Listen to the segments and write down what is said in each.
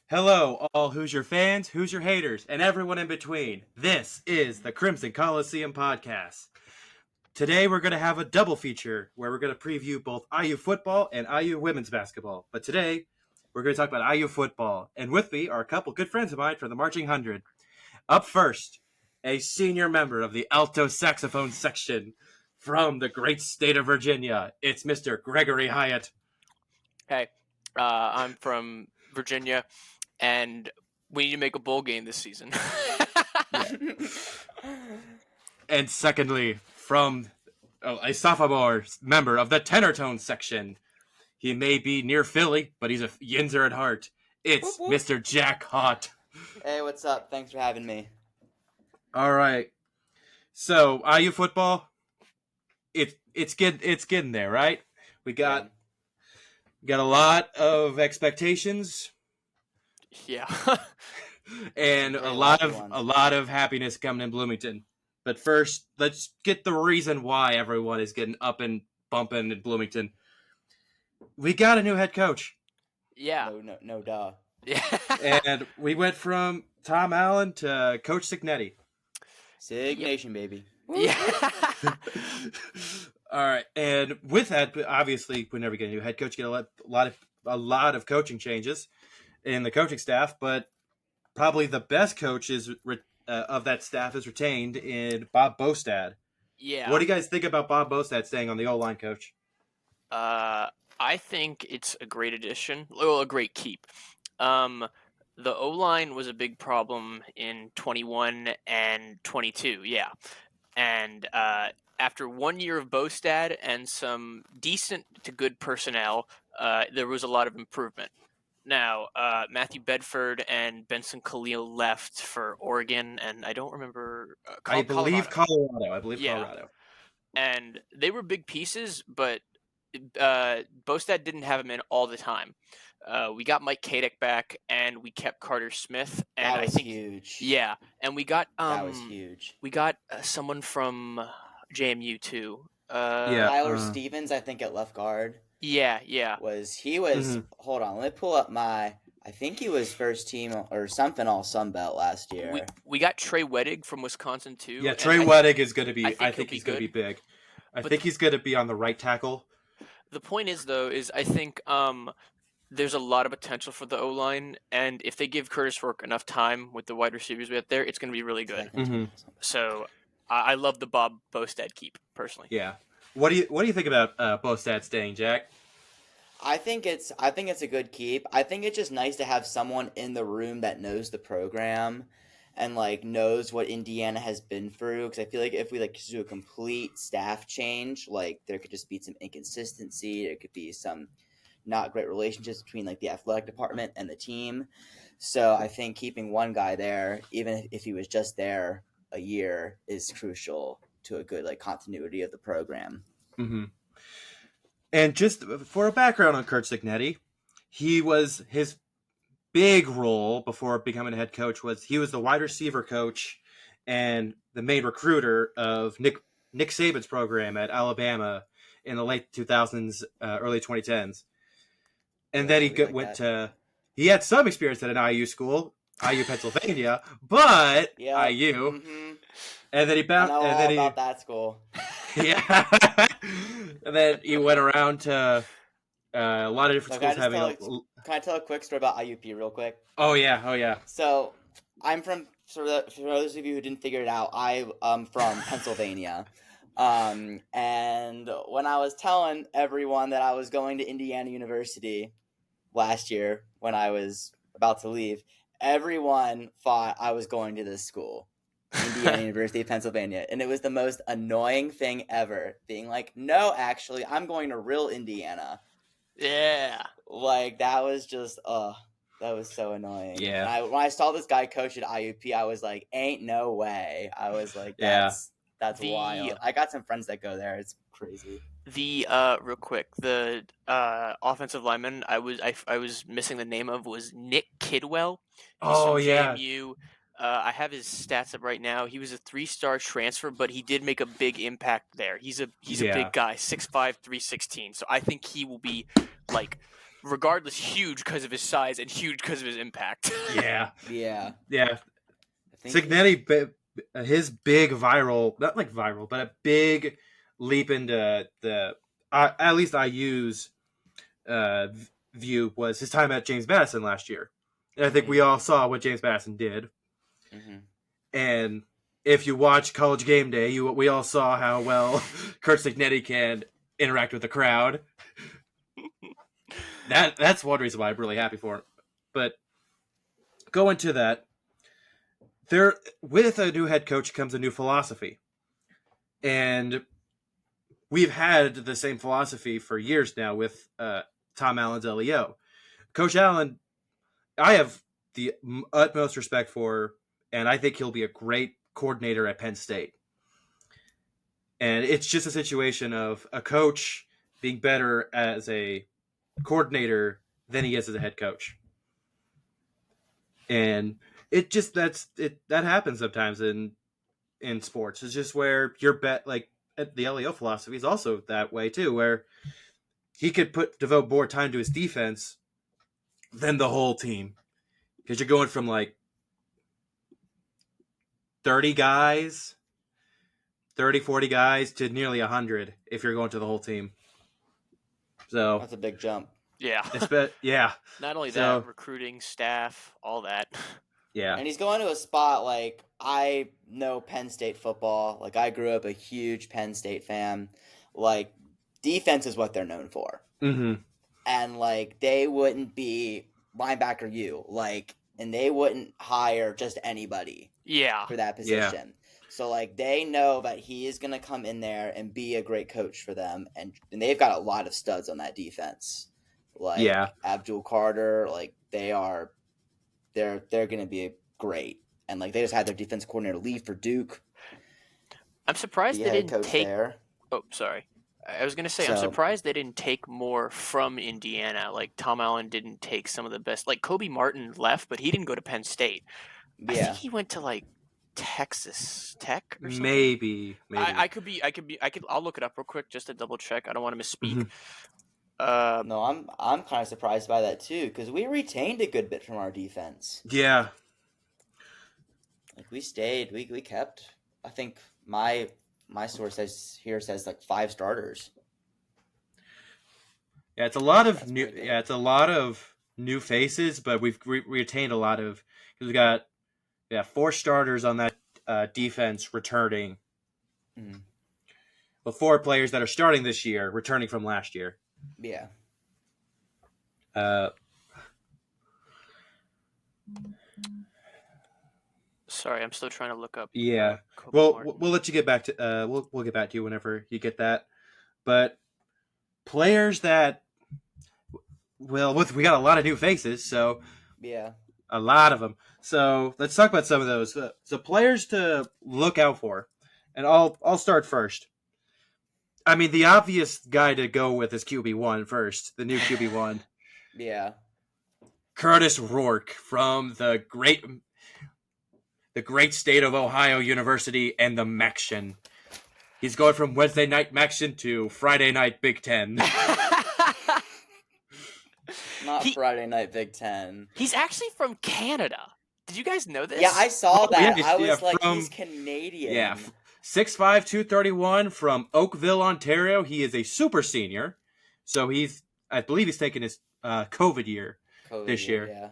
Hello, all Hoosier fans, Hoosier haters, and everyone in between. This is the Crimson Coliseum Podcast. Today we're going to have a double feature where we're going to preview both IU football and IU women's basketball. But today we're going to talk about IU football. And with me are a couple good friends of mine from the Marching 100. Up first, a senior member of the alto saxophone section from the great state of Virginia. It's Mr. Gregory Hyatt. Hey, I'm from Virginia, and we need to make a bowl game this season. And secondly, from a sophomore member of the tenor tone section. He may be near Philly, but he's a Yinzer at heart. It's Whoop, whoop. Mr. Jack Haught. Hey, what's up? Thanks for having me. All right. So IU football, it's getting there, right? We got a lot of expectations. Yeah. And a lot of happiness coming in Bloomington. But first, let's get the reason why everyone is getting up and bumping in Bloomington. We got a new head coach. Yeah. No, duh. Yeah. And we went from Tom Allen to Coach Signetti. Signation, baby. Yeah. All right, and with that, obviously, whenever you get a new head coach, you get a lot of coaching changes in the coaching staff. But probably the best coach of that staff is retained in Bob Bostad. Yeah. What do you guys think about Bob Bostad staying on the O-line coach? I think it's a great addition. Well, a great keep. The O-line was a big problem in 21 and 22, yeah. And after 1 year of Bostad and some decent to good personnel, there was a lot of improvement. Now, Matthew Bedford and Benson Khalil left for Oregon, and I don't remember. I believe Colorado. Colorado. And they were big pieces, but Bostad didn't have them in all the time. We got Mike Kadek back, and we kept Carter Smith. And That was I think, huge. Yeah, and we got that was huge. We got someone from JMU too. Tyler Stevens, I think, at left guard. Yeah. He was. Hold on, let me pull up I think he was first team or something all Sun Belt last year. We got Trey Wettig from Wisconsin too. Yeah, Trey Wettig is going to be. I think he's going to be big. I think he's going to be on the right tackle. The point is, though, I think there's a lot of potential for the O-line, and if they give Curtis Rourke enough time with the wide receivers we have there, it's going to be really good. So I love the Bob Bostad keep, personally. Yeah. What do you think about Bostad staying, Jack? I think it's a good keep. I think it's just nice to have someone in the room that knows the program and knows what Indiana has been through, because I feel like if we just do a complete staff change, there could just be some inconsistency, there could be some not great relationships between the athletic department and the team. So I think keeping one guy there, even if he was just there a year, is crucial to a good continuity of the program. And just for a background on Kurt Signetti, his big role before becoming a head coach was he was the wide receiver coach and the main recruiter of Nick Saban's program at Alabama in the late 2000s, early 2010s. And then he had some experience at an IU school, IU Pennsylvania, but IU. And then he bounced. I know all about that school. Yeah. And then he went around to a lot of different schools. Can I tell a quick story about IUP real quick? Oh yeah. So I'm from, for those of you who didn't figure it out, I'm from Pennsylvania. And when I was telling everyone that I was going to Indiana University last year when I was about to leave, everyone thought I was going to this school, Indiana University of Pennsylvania. And it was the most annoying thing ever, being like, no, actually, I'm going to real Indiana. Yeah. That was just, that was so annoying. Yeah. When I saw this guy coach at IUP, I was like, ain't no way. I was like, that's wild. I got some friends that go there. It's crazy. Real quick, the offensive lineman I was missing the name of was Nick Kidwell. He's from JMU. I have his stats up right now. He was a 3-star transfer, but he did make a big impact there. He's a big guy, 6'5", 316. So I think he will be regardless, huge because of his size and huge because of his impact. Yeah. Yeah. Yeah. I think Signetti, his big viral, not like viral, but a big leap into the, at least I use view was his time at James Madison last year. And I think we all saw what James Madison did. Mm-hmm. And if you watch College Game Day, we all saw how well Kurt Signetti can interact with the crowd. That's one reason why I'm really happy for him. But going to that, there with a new head coach comes a new philosophy. And we've had the same philosophy for years now with Tom Allen's LEO. Coach Allen, I have the utmost respect for, and I think he'll be a great coordinator at Penn State. And it's just a situation of a coach being better as a coordinator than he is as a head coach. And it just that happens sometimes in sports. It's just where you're like the LEO philosophy is also that way too, where he could devote more time to his defense than the whole team. Because you're going from like 30 guys, 40 guys to nearly 100 if you're going to the whole team. So That's a big jump. Yeah. Yeah. Not only that, recruiting, staff, all that. Yeah. And he's going to a spot like I know Penn State football. Like I grew up a huge Penn State fan. Like defense is what they're known for. Mm-hmm. And like they wouldn't be linebacker and they wouldn't hire just anybody. Yeah. For that position. Yeah. So like they know that he is gonna come in there and be a great coach for them, and they've got a lot of studs on that defense. Like Abdul Carter, like they're gonna be great. And like they just had their defense coordinator leave for Duke. I'm surprised they didn't take there. Oh, sorry. I was gonna say I'm surprised they didn't take more from Indiana. Like Tom Allen didn't take some of the best. Like Kobe Martin left, but he didn't go to Penn State. Yeah. I think he went to like Texas Tech or something. Maybe. I'll look it up real quick just to double check. I don't want to misspeak. Mm-hmm. No, I'm kind of surprised by that too, because we retained a good bit from our defense. Yeah. Like we kept. I think my source says like 5 starters. Yeah, it's a lot of new. Yeah, it's a lot of new faces, but we've retained a lot of because we got 4 starters on that defense returning. Mm. But 4 players that are starting this year returning from last year. Yeah. Sorry, I'm still trying to look up. Yeah. Well, we'll let you get back to. We'll get back to you whenever you get that. But players that. Well, we got a lot of new faces, so. Yeah. A lot of them. So let's talk about some of those. So players to look out for, and I'll start first. I mean, the obvious guy to go with is QB1 first, the new QB1. Yeah. Curtis Rourke from the great state of Ohio University and the Maction. He's going from Wednesday night Maction to Friday night Big Ten. Not Friday night Big Ten. He's actually from Canada. Did you guys know this? Yeah, I saw that. Yeah, I was like, he's Canadian. Yeah. 6'5", 231 from Oakville, Ontario. He is a super senior. So I believe he's taking his COVID year this year. Yeah.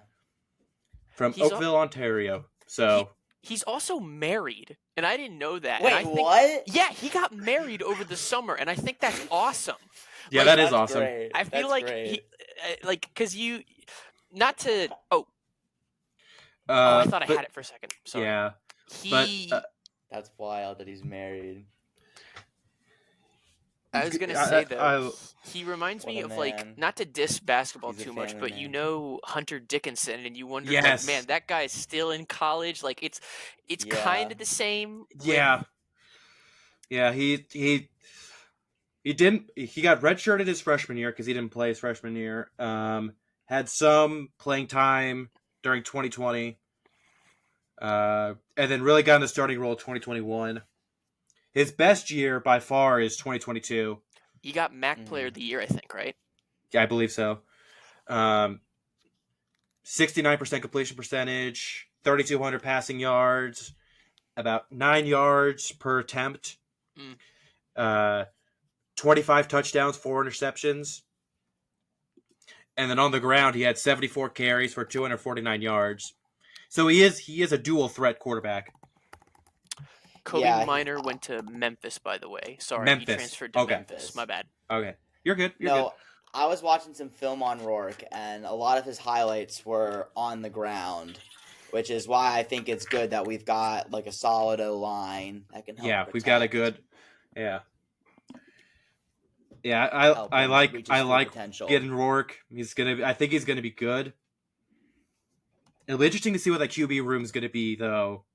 From Oakville, Ontario. So he's also married, and I didn't know that. Wait, what? Yeah, he got married over the summer, and I think that's awesome. Yeah, that is awesome. Great. I feel like because not to. I thought I had it for a second. Sorry. Yeah, that's wild that he's married. I was gonna say though, he reminds me of like not to diss basketball too much, but Hunter Dickinson, and you wonder, like, man, that guy's still in college. Like it's kind of the same. Yeah, he got redshirted his freshman year because he didn't play his freshman year. Had some playing time during 2020, and then really got in the starting role 2021. His best year by far is 2022. He got MAC Player of the Year, I think, right? Yeah, I believe so. 69% completion percentage, 3,200 passing yards, about 9 yards per attempt, 25 touchdowns, 4 interceptions. And then on the ground, he had 74 carries for 249 yards. So he is a dual threat quarterback. Kobe Yeah, Minor went to Memphis, by the way. Sorry, he Memphis. transferred to Okay. Memphis. My bad. Okay. You're good. You're no, good. I was watching some film on Rourke, and a lot of his highlights were on the ground, which is why I think it's good that we've got like a solid O-line that can help. Yeah, protect. we've got a good. Yeah. Yeah, Help I him like reach his full like potential. getting Rourke. I think he's gonna be good. It'll be interesting to see what that QB room is gonna be though.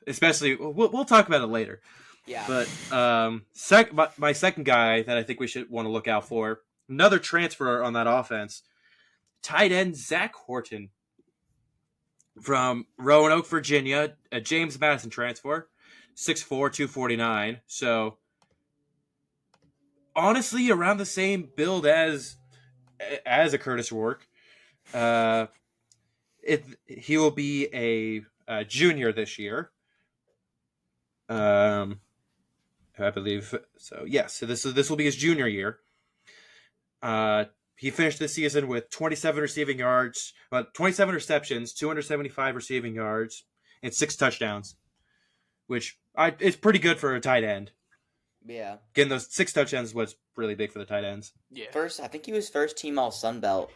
Especially we'll talk about it later. Yeah. But my second guy that I think we should want to look out for, another transfer on that offense, tight end Zach Horton from Roanoke, Virginia, a James Madison transfer, 6'4", 249. So honestly, around the same build as a Curtis Rourke. He will be a junior this year. I believe so. Yes, so this will be his junior year. He finished this season with 27 receiving yards, 27 receptions, 275 receiving yards, and 6 touchdowns, which is pretty good for a tight end. Yeah. Getting those 6 touchdowns was really big for the tight ends. Yeah. I think he was first team All Sun Belt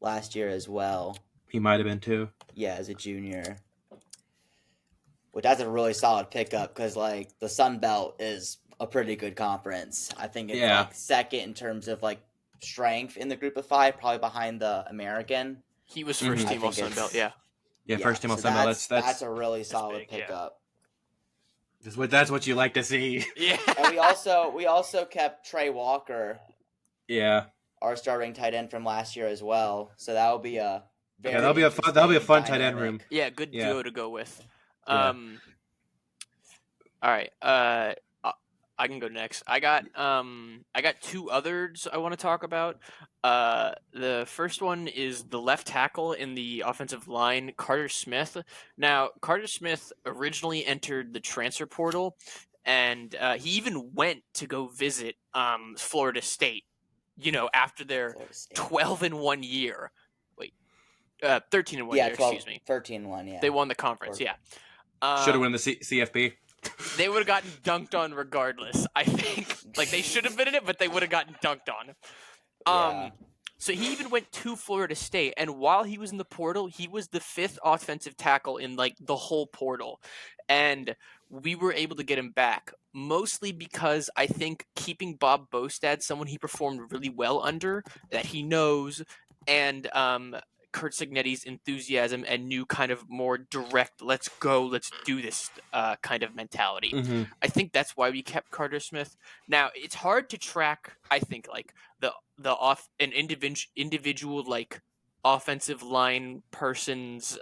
last year as well. He might have been too. Yeah, as a junior. Which that's a really solid pickup because like the Sun Belt is a pretty good conference. I think it's like second in terms of like strength in the group of 5, probably behind the American. He was first team All Sun Belt. Yeah. Yeah, first team All Sun Belt. That's a really solid big, pickup. That's what you like to see. Yeah. And we also kept Trey Walker. Yeah. Our starting tight end from last year as well. So that'll be a that'll be a fun tight end room. Yeah, good duo to go with. Yeah. All right. I can go next. I got 2 others I want to talk about. The first one is the left tackle in the offensive line, Carter Smith. Now, Carter Smith originally entered the transfer portal, and he even went to go visit Florida State. After their 12-1 year. Wait, 13-1 year. 12, excuse me. 13-1. Yeah. They won the conference. Yeah. Should have won the CFP. They would have gotten dunked on regardless. I think they should have been in it, but they would have gotten dunked on. So he even went to Florida State, and while he was in the portal, he was the 5th offensive tackle in the whole portal, and we were able to get him back mostly because I think keeping Bob Bostad, someone he performed really well under, that he knows, and Kurt Signetti's enthusiasm and new kind of more direct, let's go, let's do this kind of mentality. Mm-hmm. I think that's why we kept Carter Smith. Now, it's hard to track, I think, an individual offensive line person's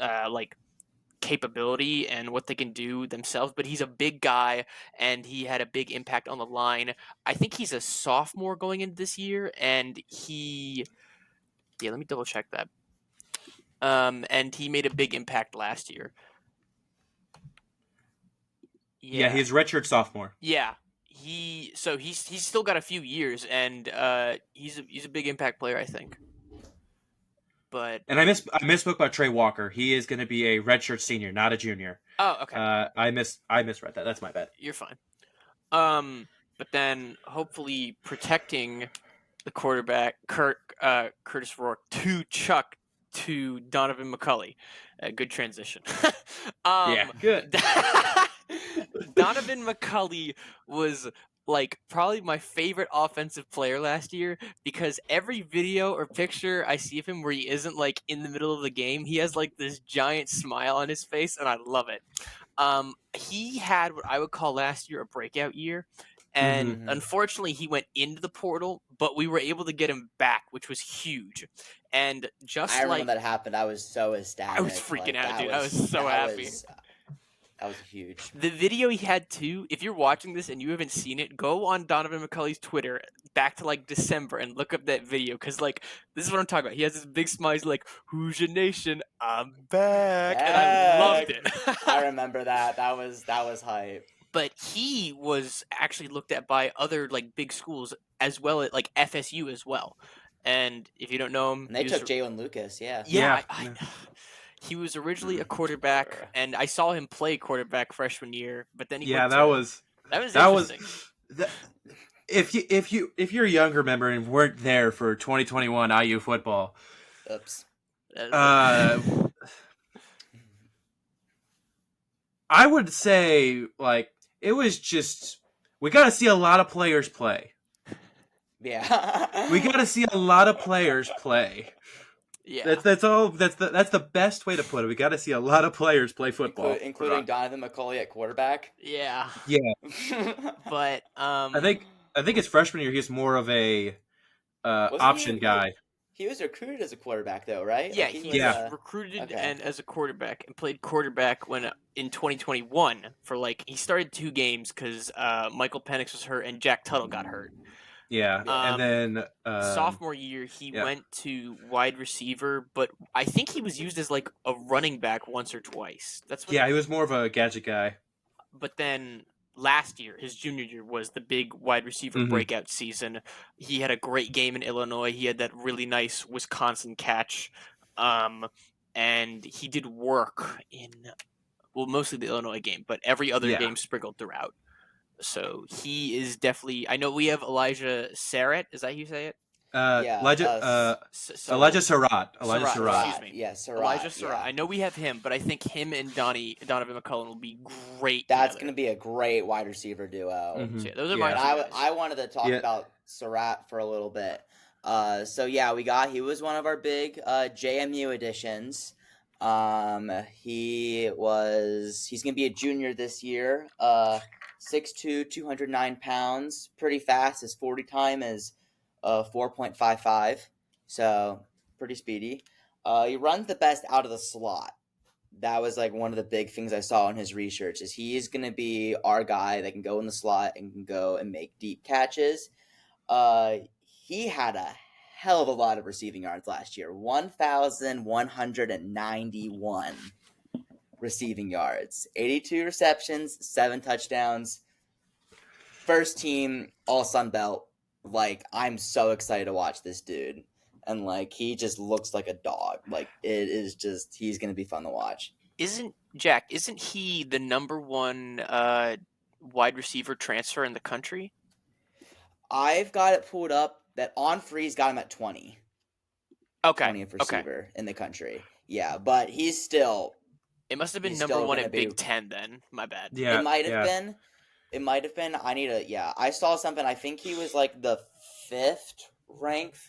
capability and what they can do themselves, but he's a big guy and he had a big impact on the line. I think he's a sophomore going into this year, and let me double check that. And he made a big impact last year. Yeah, he's redshirt sophomore. Yeah, he's still got a few years, and he's a big impact player, I think. But I misspoke about Trey Walker. He is going to be a redshirt senior, not a junior. Oh, okay. I misread that. That's my bad. You're fine. But then hopefully protecting the quarterback, Curtis Rourke, to Chuck to Donovan McCulley. Good transition. Yeah, good. Donovan McCulley was probably my favorite offensive player last year because every video or picture I see of him where he isn't in the middle of the game, he has this giant smile on his face, and I love it. He had what I would call last year a breakout year. And unfortunately, he went into the portal, but we were able to get him back, which was huge. And I remember that happened. I was so ecstatic. I was freaking out, dude. I was so happy. That was huge. The video he had too, if you're watching this and you haven't seen it, go on Donovan McCulley's Twitter back to like December and look up that video because like this is what I'm talking about. He has this big smile. He's like, "Who's your nation? I'm back," and I loved it. I remember that. That was hype. But he was actually looked at by other like big schools as well as like FSU as well. And if you don't know him, And they took Jalen Lucas. Yeah. Yeah, Yeah. he was originally a quarterback, and I saw him play quarterback freshman year. But then he Yeah, went that to, was that was interesting. if you're a younger member and weren't there for 2021 IU football, Oops. I would say like it was just we got to see a lot of players play. Yeah. We got to see a lot of players play. Yeah, That's all. That's the best way to put it. We got to see a lot of players play football, including Donovan McCulley at quarterback. yeah. But I think his freshman year he was more of a option guy. He was recruited as a quarterback though, right? yeah, Like, he was recruited okay. and as a quarterback and played quarterback when in 2021 for like he started 2 games because Michael Penix was hurt and Jack Tuttle got hurt. Yeah, and then Sophomore year he went to wide receiver, but I think he was used as like a running back once or twice. That's what he was more of a gadget guy. But then last year, his junior year, was the big wide receiver breakout season. He had a great game in Illinois. He had that really nice Wisconsin catch. And he did work in, well, mostly the Illinois game, but every other game sprinkled throughout. So he is definitely, I know we have Elijah Sarrett. Is that how you say it? Elijah Surratt. Excuse me. Yeah, Surratt. Elijah Surratt. Yeah. I know we have him, but I think him and Donovan McCullum will be great. That's together. going to be a great wide receiver duo. Mhm. So, yeah, those are my. I wanted to talk about Surratt for a little bit. So yeah, he was one of our big JMU additions. He's going to be a junior this year. 6'2", 209 pounds, pretty fast. His 40 time is 4.55, so pretty speedy. He runs the best out of the slot. That was like one of the big things I saw in his research is he's going to be our guy that can go in the slot and can go and make deep catches. He had a hell of a lot of receiving yards last year. 1,191 receiving yards. 82 receptions, 7 touchdowns. First team All Sun Belt. Like, I'm so excited to watch this dude. And, like, he just looks like a dog. Like, it is just, he's going to be fun to watch. Isn't he the number 1 wide receiver transfer in the country? I've got it pulled up that On Free's got him at 20. Okay. 20th receiver in the country. Yeah, but he's still... It must have been number 1 at Big Ten then. My bad. Yeah, it might have been. It might have been. I saw something. I think he was like the 5th ranked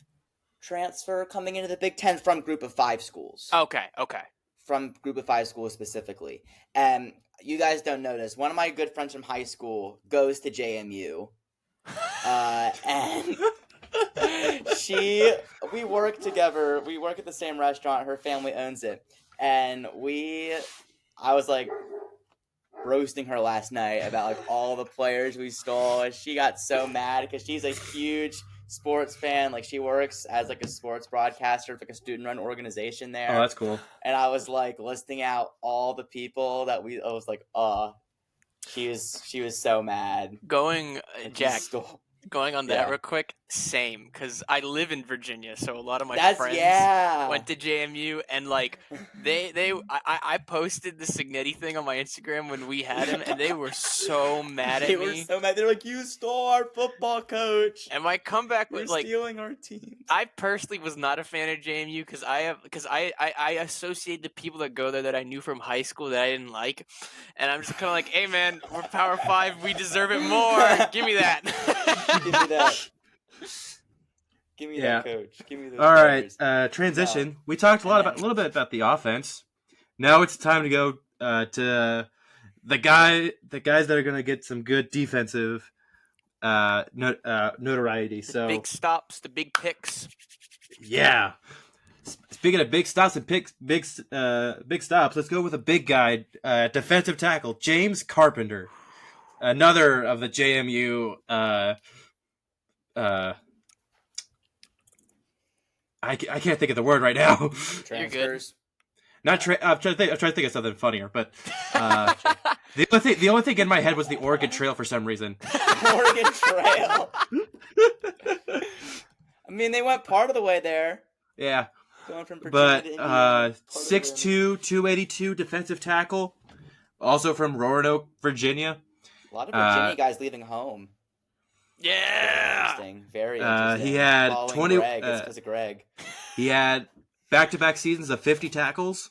transfer coming into the Big Ten from Group of 5 schools. Okay. From Group of 5 schools specifically. And you guys don't know this. One of my good friends from high school goes to JMU. And we work together. We work at the same restaurant. Her family owns it. And I was like roasting her last night about like all the players we stole. And she got so mad because she's a huge sports fan. Like she works as like a sports broadcaster for like a student-run organization there. Oh, that's cool. And I was like listing out all the people that I was like, she was so mad. Jack. Going on that real quick, same, because I live in Virginia, so a lot of my friends went to JMU, and like I posted the Signetti thing on my Instagram when we had him, and they were so mad at me. They were so mad. They're like, "You stole our football coach." And my comeback was like, stealing our team. I personally was not a fan of JMU because I associate the people that go there that I knew from high school that I didn't like, and I'm just kind of like, "Hey man, we're Power 5, we deserve it more. Give me that." Give me that. Give me that, coach. Give me those. All right, transition. We talked a little bit about the offense. Now it's time to go to the guys that are going to get some good defensive notoriety. The big stops, the big picks. Yeah. Speaking of big stops and big stops, let's go with a big guy, defensive tackle James Carpenter, another of the JMU. I can't think of the word right now. You're good. Transfers. Not I'm trying to think of something funnier, but the only thing in my head was the Oregon Trail for some reason. Oregon Trail. I mean, they went part of the way there. Yeah, Going from Virginia but to Indiana. 6'2", 282 defensive tackle, also from Roanoke, Virginia. A lot of Virginia guys leaving home. Yeah. Very interesting. He had Following 20. Greg, it's because of Greg. He had back-to-back seasons of 50 tackles,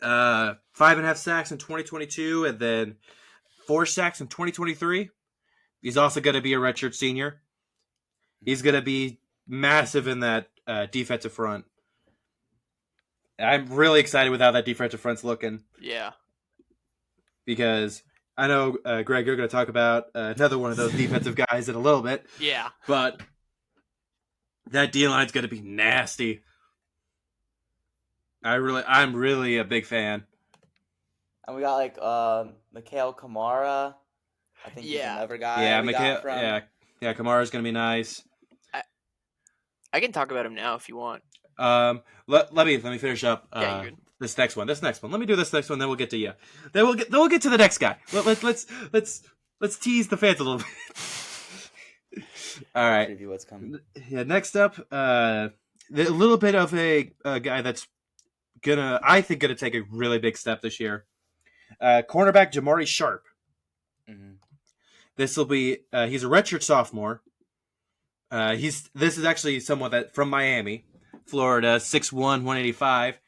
5.5 sacks in 2022, and then 4 sacks in 2023. He's also going to be a redshirt senior. He's going to be massive in that defensive front. I'm really excited with how that defensive front's looking. Yeah. Because I know, Greg, you're going to talk about another one of those defensive guys in a little bit. Yeah. But that D-line's going to be nasty. I'm really a big fan. And we got like Mikhail Kamara. I think he's another guy. Yeah, got from... yeah, Kamara's going to be nice. I can talk about him now if you want. Let me finish up this next one. Let me do this next one, then we'll get to you. Then we'll get to the next guy. Let's tease the fans a little bit. All right. Preview what's coming. Yeah. Next up, a little bit of a guy that's I think gonna take a really big step this year. Cornerback Jamari Sharp. Mm-hmm. This will be he's a redshirt sophomore. This is actually someone that from Miami, Florida, 6'1", 185,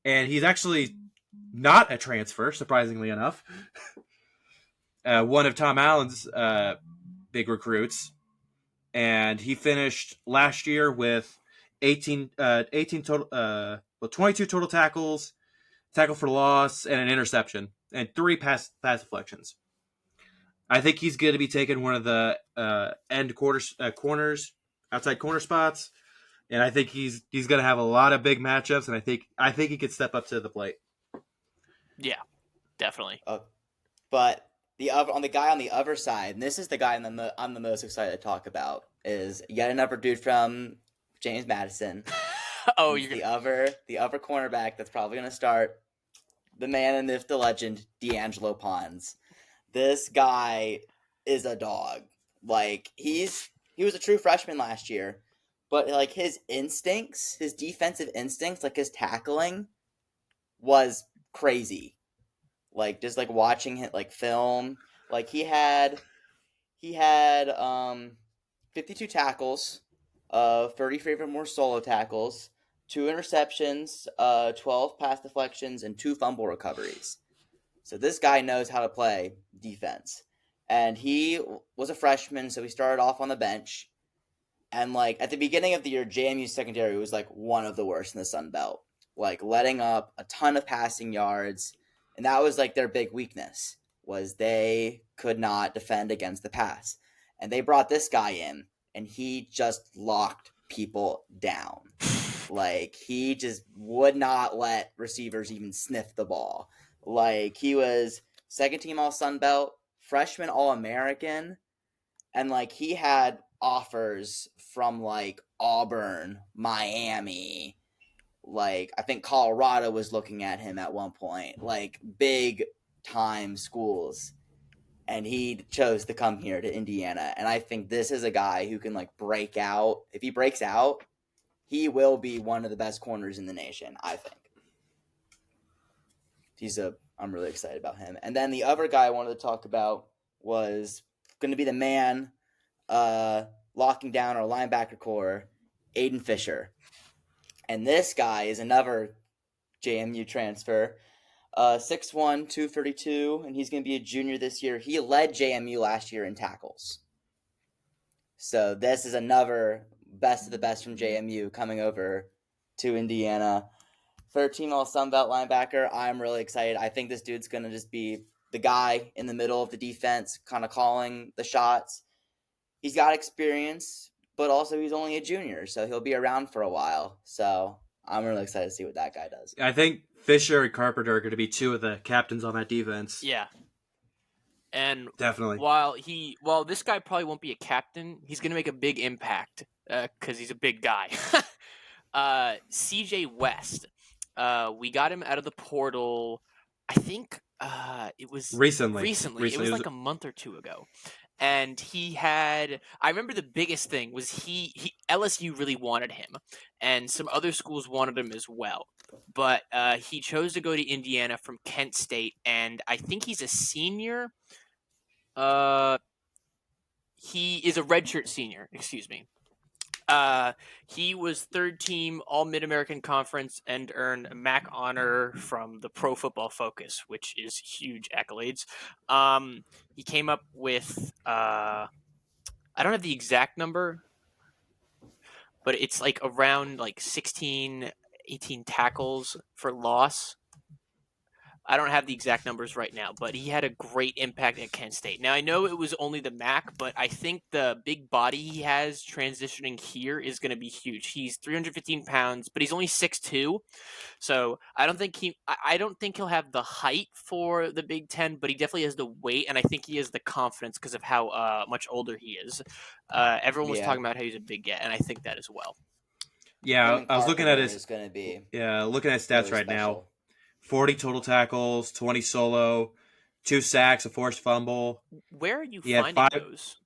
and he's actually not a transfer, surprisingly enough. One of Tom Allen's big recruits, and he finished last year with 18 total, 22 total tackles, tackle for loss, and an interception, and 3 pass deflections. I think he's going to be taking one of the corners, outside corner spots, and I think he's going to have a lot of big matchups, and I think he could step up to the plate. Yeah, definitely. But on the guy on the other side, and this is the guy I'm the most excited to talk about, is yet another dude from James Madison. The other cornerback that's probably going to start, the man and myth, the legend, D'Angelo Pons. This guy is a dog. Like, he was a true freshman last year, but like his defensive instincts, like his tackling was crazy. Like, just like watching him like film, like he had 52 tackles, 33 or more solo tackles, 2 interceptions, 12 pass deflections, and 2 fumble recoveries. So this guy knows how to play defense. And he was a freshman, so he started off on the bench. And like at the beginning of the year, JMU's secondary was like one of the worst in the Sun Belt. Like letting up a ton of passing yards. And that was like their big weakness, was they could not defend against the pass. And they brought this guy in, and he just locked people down. Like, he just would not let receivers even sniff the ball. Like, he was second team All Sun Belt, freshman All American, and like he had offers from like Auburn, Miami, like I think Colorado was looking at him at one point, like big time schools. And he chose to come here to Indiana. And I think this is a guy who can like break out. If he breaks out, he will be one of the best corners in the nation, I think. I'm really excited about him. And then the other guy I wanted to talk about was going to be the man locking down our linebacker core, Aiden Fisher. And this guy is another JMU transfer, 6'1", 232, and he's going to be a junior this year. He led JMU last year in tackles. So this is another best of the best from JMU coming over to Indiana. 13 All Sun Belt linebacker. I'm really excited. I think this dude's going to just be the guy in the middle of the defense, kind of calling the shots. He's got experience but also he's only a junior, so he'll be around for a while. So I'm really excited to see what that guy does. I think Fisher and Carpenter are going to be two of the captains on that defense. Yeah. And Definitely. while this guy probably won't be a captain, he's going to make a big impact because he's a big guy. CJ West. We got him out of the portal. I think it was Recently. It was like a month or two ago. And I remember the biggest thing was LSU really wanted him, and some other schools wanted him as well. But he chose to go to Indiana from Kent State, and I think he's a senior. He is a redshirt senior, excuse me. He was third team All Mid-American Conference and earned a MAC honor from the Pro Football Focus, which is huge accolades. He came up with, I don't have the exact number, but it's like around like 16, 18 tackles for loss. I don't have the exact numbers right now, but he had a great impact at Kent State. Now, I know it was only the MAC, but I think the big body he has transitioning here is going to be huge. He's 315 pounds, but he's only 6'2", so I don't think he'll have the height for the Big Ten, but he definitely has the weight, and I think he has the confidence because of how much older he is. Everyone was talking about how he's a big get, and I think that as well. Yeah, I was looking at his. Is going to be looking at his stats really right now. special. 40 total tackles, 20 solo, 2 sacks, a forced fumble. Where are you He had finding 5 those?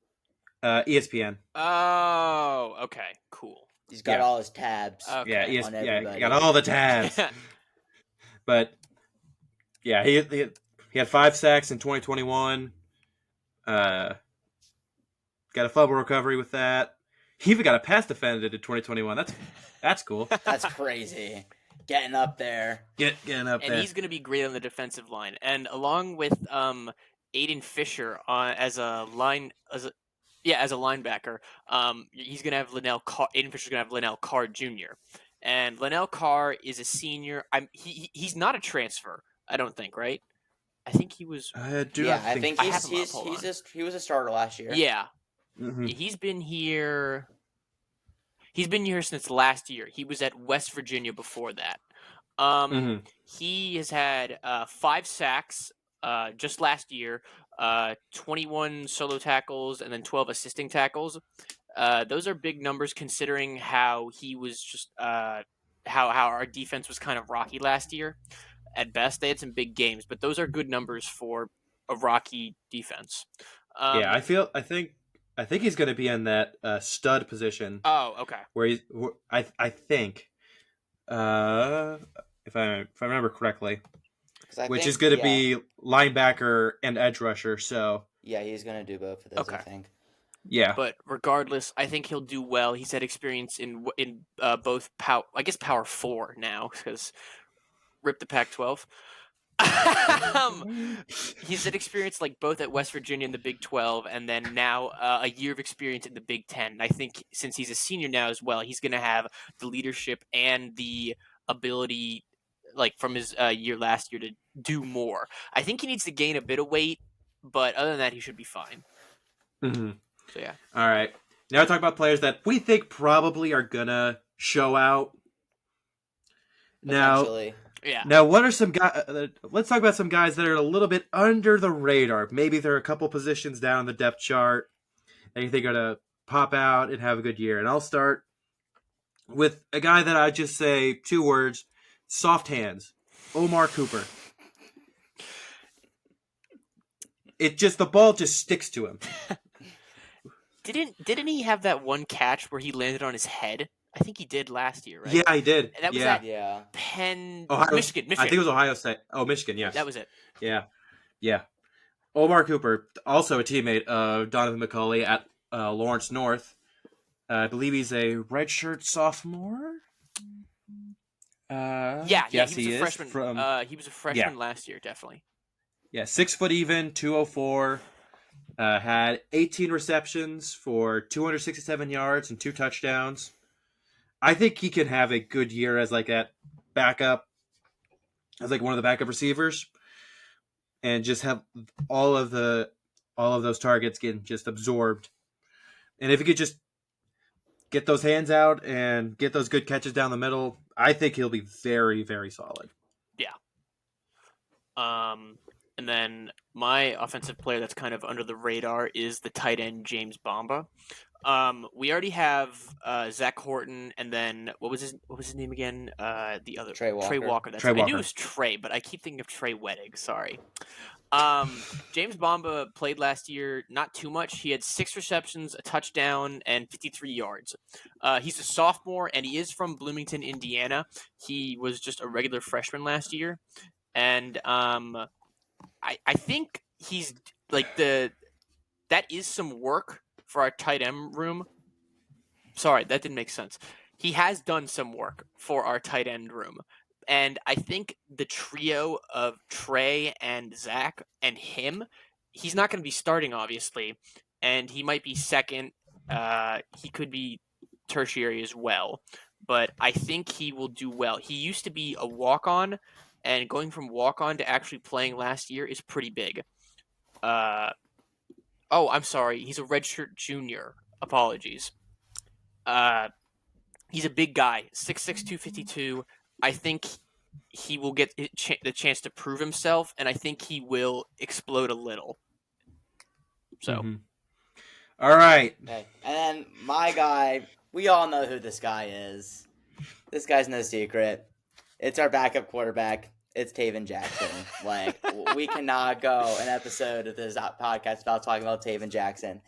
ESPN. Oh, okay, cool. He's got all his tabs. Okay. On everybody. He got all the tabs. But yeah, he had 5 sacks in 2021. Got a fumble recovery with that. He even got a pass defended in 2021. That's cool. That's crazy. Getting up there. Getting up there. And he's going to be great on the defensive line. And along with Aiden Fisher as a linebacker, he's going to have Aiden Fisher's going to have Linnell Carr Jr. And Linnell Carr is a senior. He's not a transfer, I don't think, right? I think he was. I think he was a starter last year. Yeah. Mm-hmm. He's been here. He's been here since last year. He was at West Virginia before that. He has had 5 sacks just last year, 21 solo tackles, and then 12 assisting tackles. Those are big numbers considering how he was just how our defense was kind of rocky last year. At best, they had some big games, but those are good numbers for a rocky defense. I think he's going to be in that stud position. Oh, okay. I think, if I remember correctly, which is going to be linebacker and edge rusher. So yeah, he's going to do both of those. Okay. I think. Yeah, but regardless, I think he'll do well. He's had experience in both Power 4 now because rip the Pac-12. He's had experience like both at West Virginia in the Big 12 and then now a year of experience in the Big 10. And I think since he's a senior now as well, he's going to have the leadership and the ability like from his year last year to do more. I think he needs to gain a bit of weight, but other than that, he should be fine. Mm-hmm. So yeah. All right. Now talk about players that we think probably are going to show out. Potentially. Yeah. Now, what are some guys? Let's talk about some guys that are a little bit under the radar. Maybe they're a couple positions down the depth chart, and you think are going to pop out and have a good year. And I'll start with a guy that I just say 2 words: soft hands. Omar Cooper. The ball just sticks to him. Didn't he have that one catch where he landed on his head? I think he did last year, right? Yeah, he did. And that was Michigan. I think it was Ohio State. Oh, Michigan, yes. That was it. Yeah. Omar Cooper, also a teammate of Donovan McCulley at Lawrence North. I believe he's a redshirt sophomore. Yes, he was a freshman. He was a freshman last year, definitely. Yeah, 6 foot even, 204. Had 18 receptions for 267 yards and 2 touchdowns. I think he can have a good year as like that backup, as like one of the backup receivers, and just have all of those targets getting just absorbed. And if he could just get those hands out and get those good catches down the middle, I think he'll be very, very solid. Yeah. And then my offensive player that's kind of under the radar is the tight end James Bamba. We already have Zach Horton, and then what was his name again? The other Trey Walker. That's Trey I knew Walker. it was Trey, but I keep thinking of Trey Wettig. Sorry. James Bamba played last year, not too much. He had 6 receptions, a touchdown, and 53 yards. He's a sophomore, and he is from Bloomington, Indiana. He was just a regular freshman last year, and I think he's like that is some work for our tight end room. Sorry, that didn't make sense. He has done some work for our tight end room. And I think the trio of Trey and Zach and him, he's not going to be starting, obviously. And he might be second. He could be tertiary as well. But I think he will do well. He used to be a walk-on, and going from walk-on to actually playing last year is pretty big. I'm sorry. He's a redshirt junior. Apologies. He's a big guy, 6'6", 252. I think he will get the chance to prove himself, and I think he will explode a little. So, Mm-hmm. All right. Okay. And then my guy, we all know who this guy is. This guy's no secret. It's our backup quarterback. It's Taven Jackson. Like, we cannot go an episode of this podcast without talking about Taven Jackson.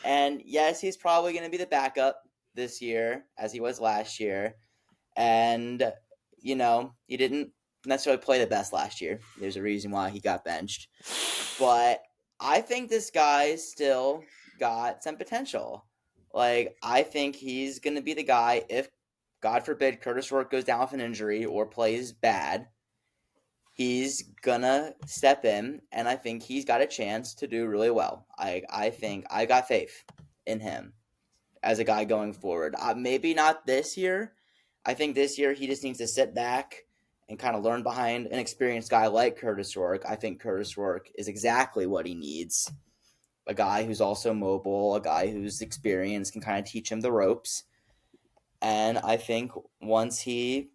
And yes, he's probably going to be the backup this year, as he was last year. And, you know, he didn't necessarily play the best last year. There's a reason why he got benched. But I think this guy still got some potential. Like, I think he's going to be the guy if, God forbid, Curtis Rourke goes down with an injury or plays bad. He's gonna step in, and I think he's got a chance to do really well. I think I got faith in him as a guy going forward. Maybe not this year. I think this year he just needs to sit back and kind of learn behind an experienced guy like Curtis Rourke. I think Curtis Rourke is exactly what he needs. A guy who's also mobile, a guy who's experienced, can kind of teach him the ropes. And I think once he,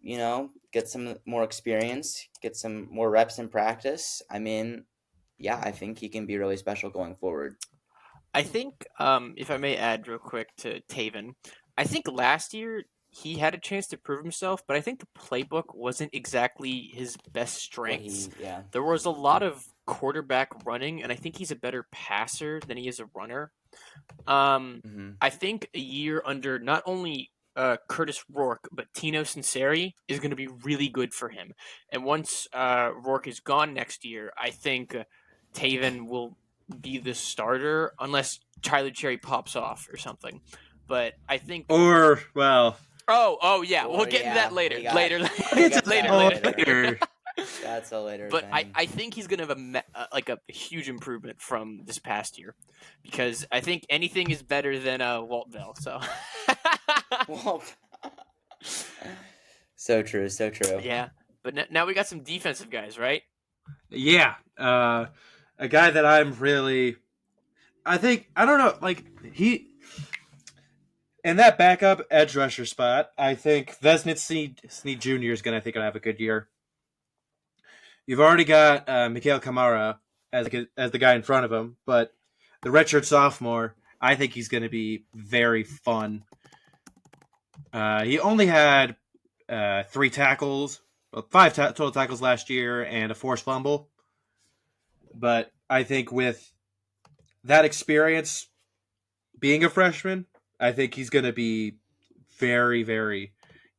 gets some more experience, gets some more reps in practice, I think he can be really special going forward. I think, if I may add real quick to Taven, I think last year he had a chance to prove himself, but I think the playbook wasn't exactly his best strengths. There was a lot of quarterback running, and I think he's a better passer than he is a runner. I think a year under not only Curtis Rourke, but Tino Sinceri is going to be really good for him. And once Rourke is gone next year, I think Taven will be the starter unless Tyler Cherry pops off or something. But I think we'll get into that later. Later. That's a later but thing. I think he's going to have a huge improvement from this past year, because I think anything is better than Waltville. So. So true. Yeah, but now we got some defensive guys, right? Yeah, a guy that I'm really, I don't know, like he in that backup edge rusher spot. I think Vesnit Sneed Jr. is gonna have a good year. You've already got Mikhail Kamara as the guy in front of him, but the redshirt sophomore, I think he's going to be very fun. He only had 3 tackles, 5 total tackles last year, and a forced fumble. But I think with that experience, being a freshman, I think he's going to be very, very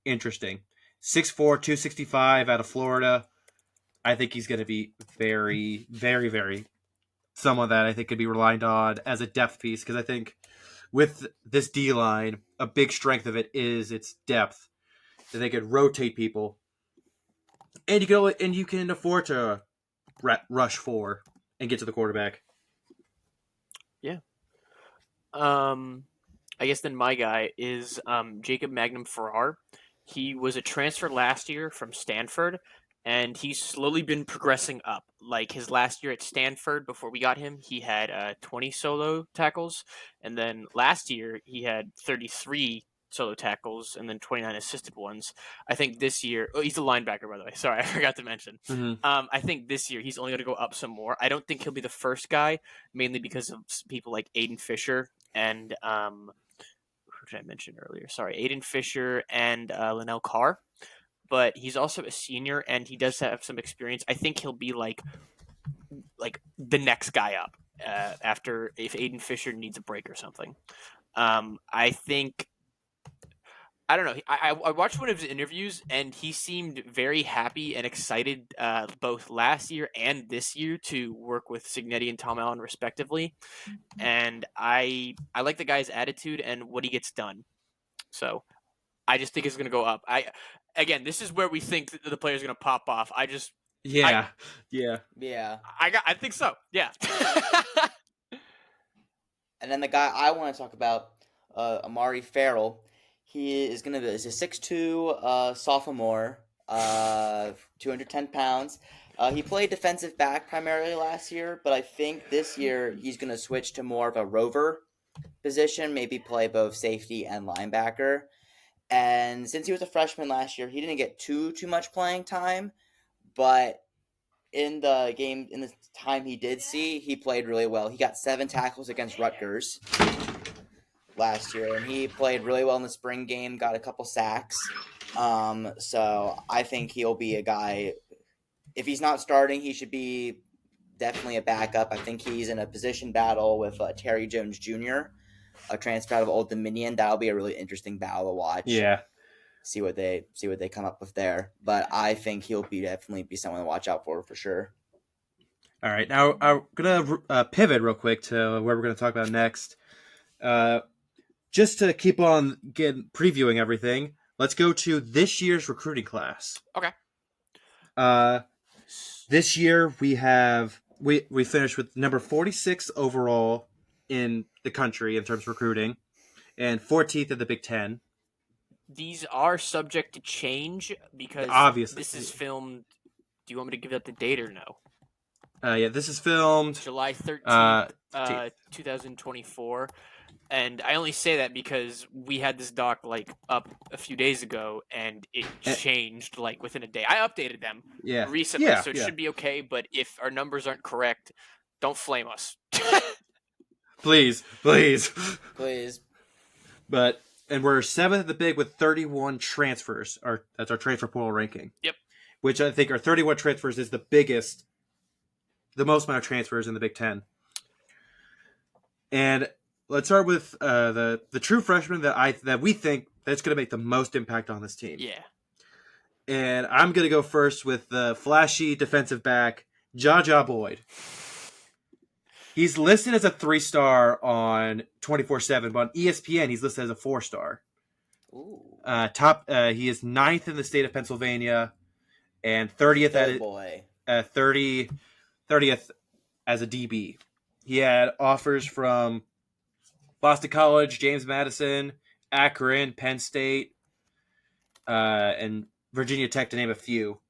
interesting. 6'4", 265 out of Florida. I think he's going to be very, very, very someone that I think could be relied on as a depth piece, because I think with this D-line, a big strength of it is its depth. That they could rotate people, and you can afford to rush 4 and get to the quarterback. Yeah. I guess then my guy is Jacob Magnum Farrar. He was a transfer last year from Stanford, and he's slowly been progressing up. Like his last year at Stanford, before we got him, he had 20 solo tackles, and then last year he had 33 solo tackles and then 29 assisted ones. I think this year, he's a linebacker, by the way. Sorry, I forgot to mention. I think this year he's only going to go up some more. I don't think he'll be the first guy, mainly because of people like Aiden Fisher and who did I mention earlier? Sorry, Aiden Fisher and Linnell Carr. But he's also a senior, and he does have some experience. I think he'll be like the next guy up after if Aiden Fisher needs a break or something. I think I don't know. I watched one of his interviews, and he seemed very happy and excited both last year and this year to work with Signetti and Tom Allen respectively. And I like the guy's attitude and what he gets done. So I just think it's going to go up. Again, this is where we think the player's going to pop off. I think so. Yeah. And then the guy I want to talk about, Amari Farrell. He is a 6'2" sophomore, 210 pounds. He played defensive back primarily last year, but I think this year he's going to switch to more of a rover position, maybe play both safety and linebacker. And since he was a freshman last year, he didn't get too much playing time, but in the time he did see, he played really well. He got 7 tackles against Rutgers last year, and he played really well in the spring game, got a couple sacks. So I think he'll be a guy, if he's not starting, he should be definitely a backup. I think he's in a position battle with Terry Jones Jr., a transfer out of Old Dominion. That'll be a really interesting battle to watch. Yeah. See what they come up with there. But I think he'll definitely be someone to watch out for sure. All right. Now I'm going to pivot real quick to where we're going to talk about next. Just to keep on previewing everything, let's go to this year's recruiting class. Okay. This year we finished with number 46 overall in the country in terms of recruiting, and 14th in the Big Ten. These are subject to change because obviously this is filmed. Do you want me to give out the date or no? Yeah, this is filmed July 13th, 2024. And I only say that because we had this doc up a few days ago, and it changed within a day. I updated them recently, so it should be okay. But if our numbers aren't correct, don't flame us. Please. But and we're 7th at the Big with 31 transfers. That's our transfer portal ranking. Yep. Which I think our 31 transfers is the most amount of transfers in the Big Ten. And let's start with the true freshman that we think that's going to make the most impact on this team. Yeah. And I'm going to go first with the flashy defensive back, Jaja Boyd. He's listed as a 3-star on 24/7, but on ESPN he's listed as a 4-star. Ooh. He is 9th in the state of Pennsylvania, and 30th 30th as a DB. He had offers from Boston College, James Madison, Akron, Penn State, and Virginia Tech, to name a few.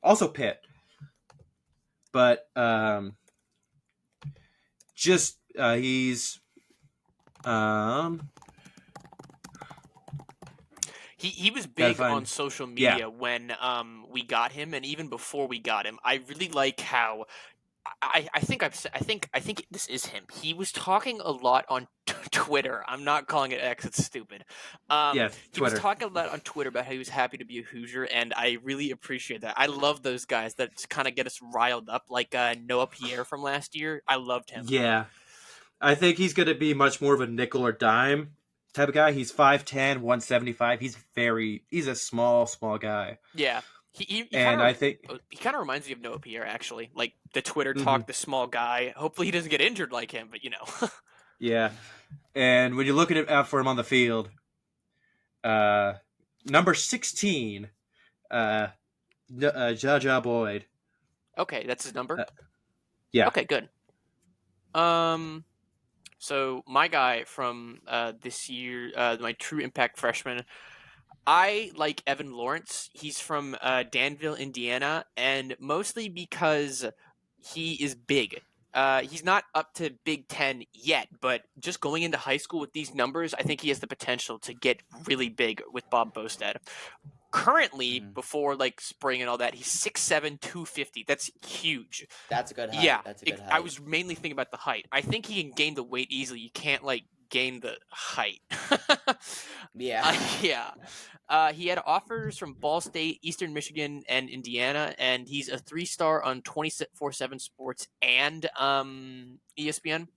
Also Pitt. But he's he was big on social media when we got him, and even before we got him. I really like how I think this is him. He was talking a lot on Twitter. I'm not calling it X. It's stupid. Twitter. He was talking a lot on Twitter about how he was happy to be a Hoosier, and I really appreciate that. I love those guys that kind of get us riled up, like Noah Pierre from last year. I loved him. Yeah. I think he's going to be much more of a nickel or dime type of guy. He's 5'10", 175. He's a small guy. Yeah. He I think he kind of reminds me of Noah Pierre, actually. Like the Twitter talk, the small guy. Hopefully he doesn't get injured like him, but Yeah. And when you look out for him on the field, number 16, Jaja Boyd. Okay, that's his number? Yeah. Okay, good. So my guy from this year, my true impact freshman, I like Evan Lawrence. He's from Danville, Indiana, and mostly because he is big. He's not up to Big Ten yet, but just going into high school with these numbers, I think he has the potential to get really big with Bob Bostad. Currently, before like spring and all that, he's 6'7", 250. That's huge. That's a good height. Yeah, That's a good height. I was mainly thinking about the height. I think he can gain the weight easily. You can't like gain the height. Yeah. He had offers from Ball State, Eastern Michigan, and Indiana, and he's a 3-star on 24/7 Sports and ESPN.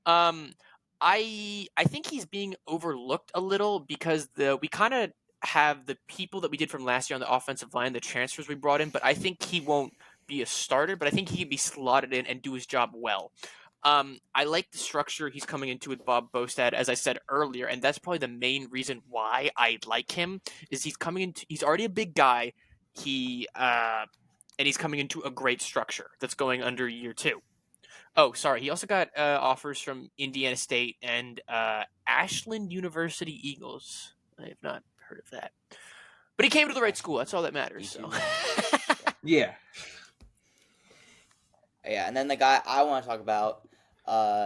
I think he's being overlooked a little because we kind of have the people that we did from last year on the offensive line, the transfers we brought in, but I think he won't be a starter, but I think he can be slotted in and do his job well. I like the structure he's coming into with Bob Bostad, as I said earlier, and that's probably the main reason why I like him. Is he's coming into? He's already a big guy. And he's coming into a great structure that's going under year 2. Oh, sorry. He also got offers from Indiana State and Ashland University Eagles. I have not heard of that, but he came to the right school. That's all that matters. So. Yeah. Yeah, and then the guy I want to talk about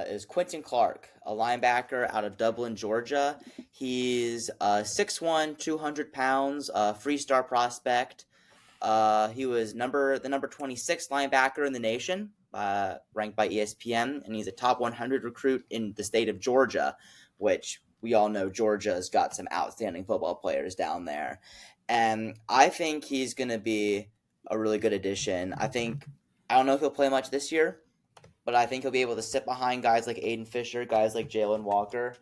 is Quentin Clark, a linebacker out of Dublin, Georgia. He's 6'1", 200 pounds, three-star prospect. He was the number 26 linebacker in the nation, ranked by ESPN, and he's a top 100 recruit in the state of Georgia, which we all know Georgia's got some outstanding football players down there. And I think he's going to be a really good addition. I don't know if he'll play much this year, but I think he'll be able to sit behind guys like Aiden Fisher, guys like Jalen Walker,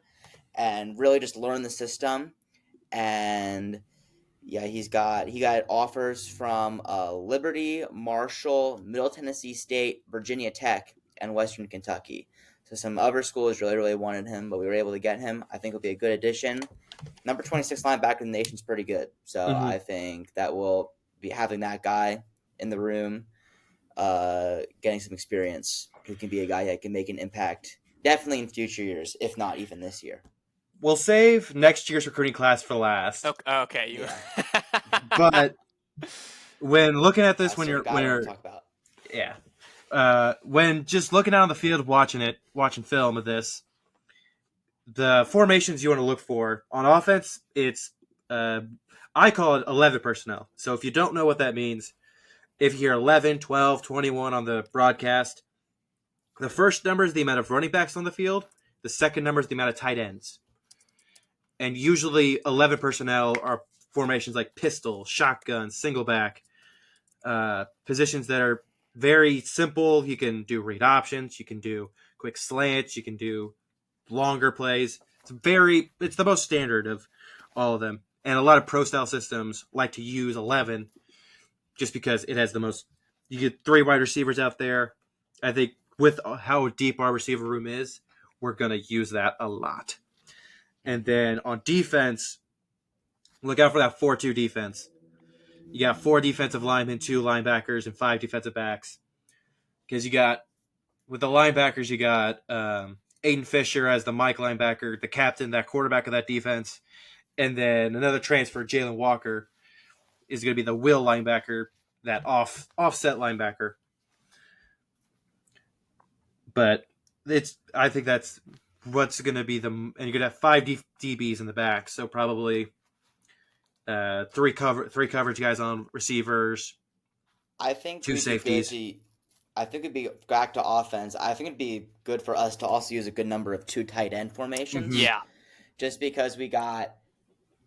and really just learn the system. And yeah, he got offers from Liberty, Marshall, Middle Tennessee State, Virginia Tech, and Western Kentucky. So some other schools really, really wanted him, but we were able to get him. I think he'll be a good addition. Number 26 linebacker in the nation is pretty good. So I think that we'll be having that guy in the room, getting some experience, who can be a guy that can make an impact definitely in future years, if not even this year. We'll save next year's recruiting class for last. Okay. Yeah. But when looking at this, when you're talk about. When just looking out on the field, watching film of this, the formations you want to look for on offense, it's I call it 11 personnel. So if you don't know what that means, if you hear 11, 12, 21 on the broadcast, the first number is the amount of running backs on the field. The second number is the amount of tight ends. And usually 11 personnel are formations like pistol, shotgun, single back, positions that are very simple. You can do read options. You can do quick slants. You can do longer plays. It's the most standard of all of them. And a lot of pro style systems like to use 11 just because it has the most. You get 3 wide receivers out there. I think with how deep our receiver room is, we're going to use that a lot. And then on defense, look out for that 4-2 defense. You got 4 defensive linemen, 2 linebackers, and 5 defensive backs. Because with the linebackers, you got Aiden Fisher as the Mike linebacker, the captain, that quarterback of that defense. And then another transfer, Jalen Walker, is going to be the will linebacker, that offset linebacker. But I think that's what's going to be and you're going to have 5 DBs in the back, so probably 3 coverage guys on receivers. I think 2 safeties. I think it'd be back to offense. I think it'd be good for us to also use a good number of 2 tight end formations. Yeah, just because we got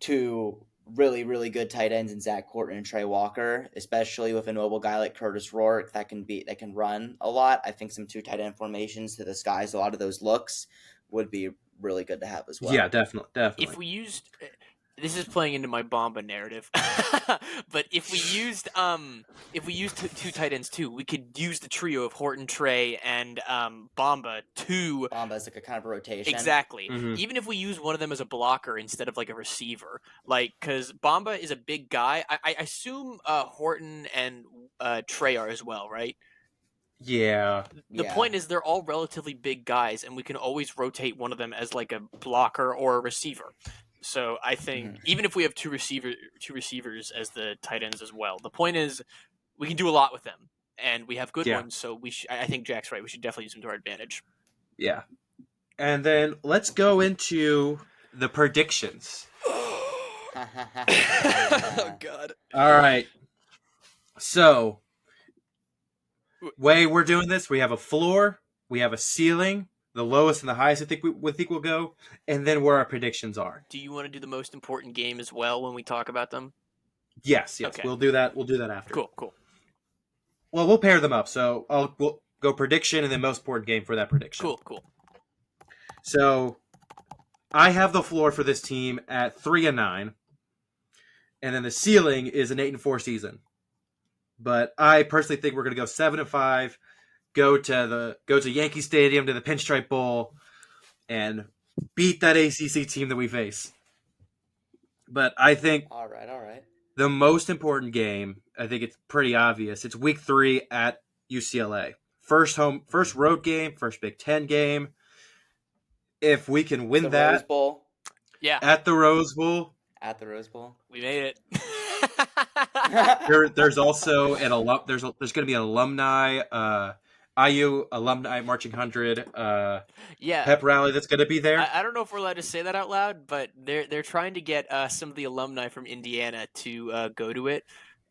2 really, really good tight ends in Zach Corton and Trey Walker, especially with a mobile guy like Curtis Rourke that can run a lot. I think some 2 tight end formations to disguise a lot of those looks would be really good to have as well. Yeah, definitely. If we used, this is playing into my Bomba narrative, but if we used 2 tight ends too, we could use the trio of Horton, Trey, and Bomba to. Bomba's like a kind of a rotation. Exactly. Even if we use one of them as a blocker instead of like a receiver, because Bomba is a big guy. I assume Horton and Trey are as well, right? Yeah. The point is they're all relatively big guys, and we can always rotate one of them as like a blocker or a receiver. So I think even if we have two receivers as the tight ends as well, the point is we can do a lot with them. and we have good Yeah. ones. So I think Jack's right. We should definitely use them to our advantage. Yeah. And then let's go into the predictions. Oh God. All right. So, way we're doing this, we have a floor, we have a ceiling, the lowest and the highest I think we'll go, and then where our predictions are. Do you want to do the most important game as well when we talk about them? Yes, Okay. we'll do that. We'll do that after. Cool. Well, we'll pair them up. So we'll go prediction and then most important game for that prediction. Cool. So I have the floor for this team at 3-9, and then the ceiling is an 8-4 season. But I personally think we're going to go 7-5, go to Yankee Stadium to the Pinstripe Bowl, and beat that ACC team that we face. But I think all right. The most important game, I think it's pretty obvious. It's week 3 at UCLA. First road game, first Big Ten game. If we can win that Rose Bowl. Yeah. At the Rose Bowl. At the Rose Bowl. We made it. There's also there's going to be an alumni IU alumni marching 100 pep rally that's going to be there. I don't know if we're allowed to say that out loud, but they're trying to get some of the alumni from Indiana to go to it.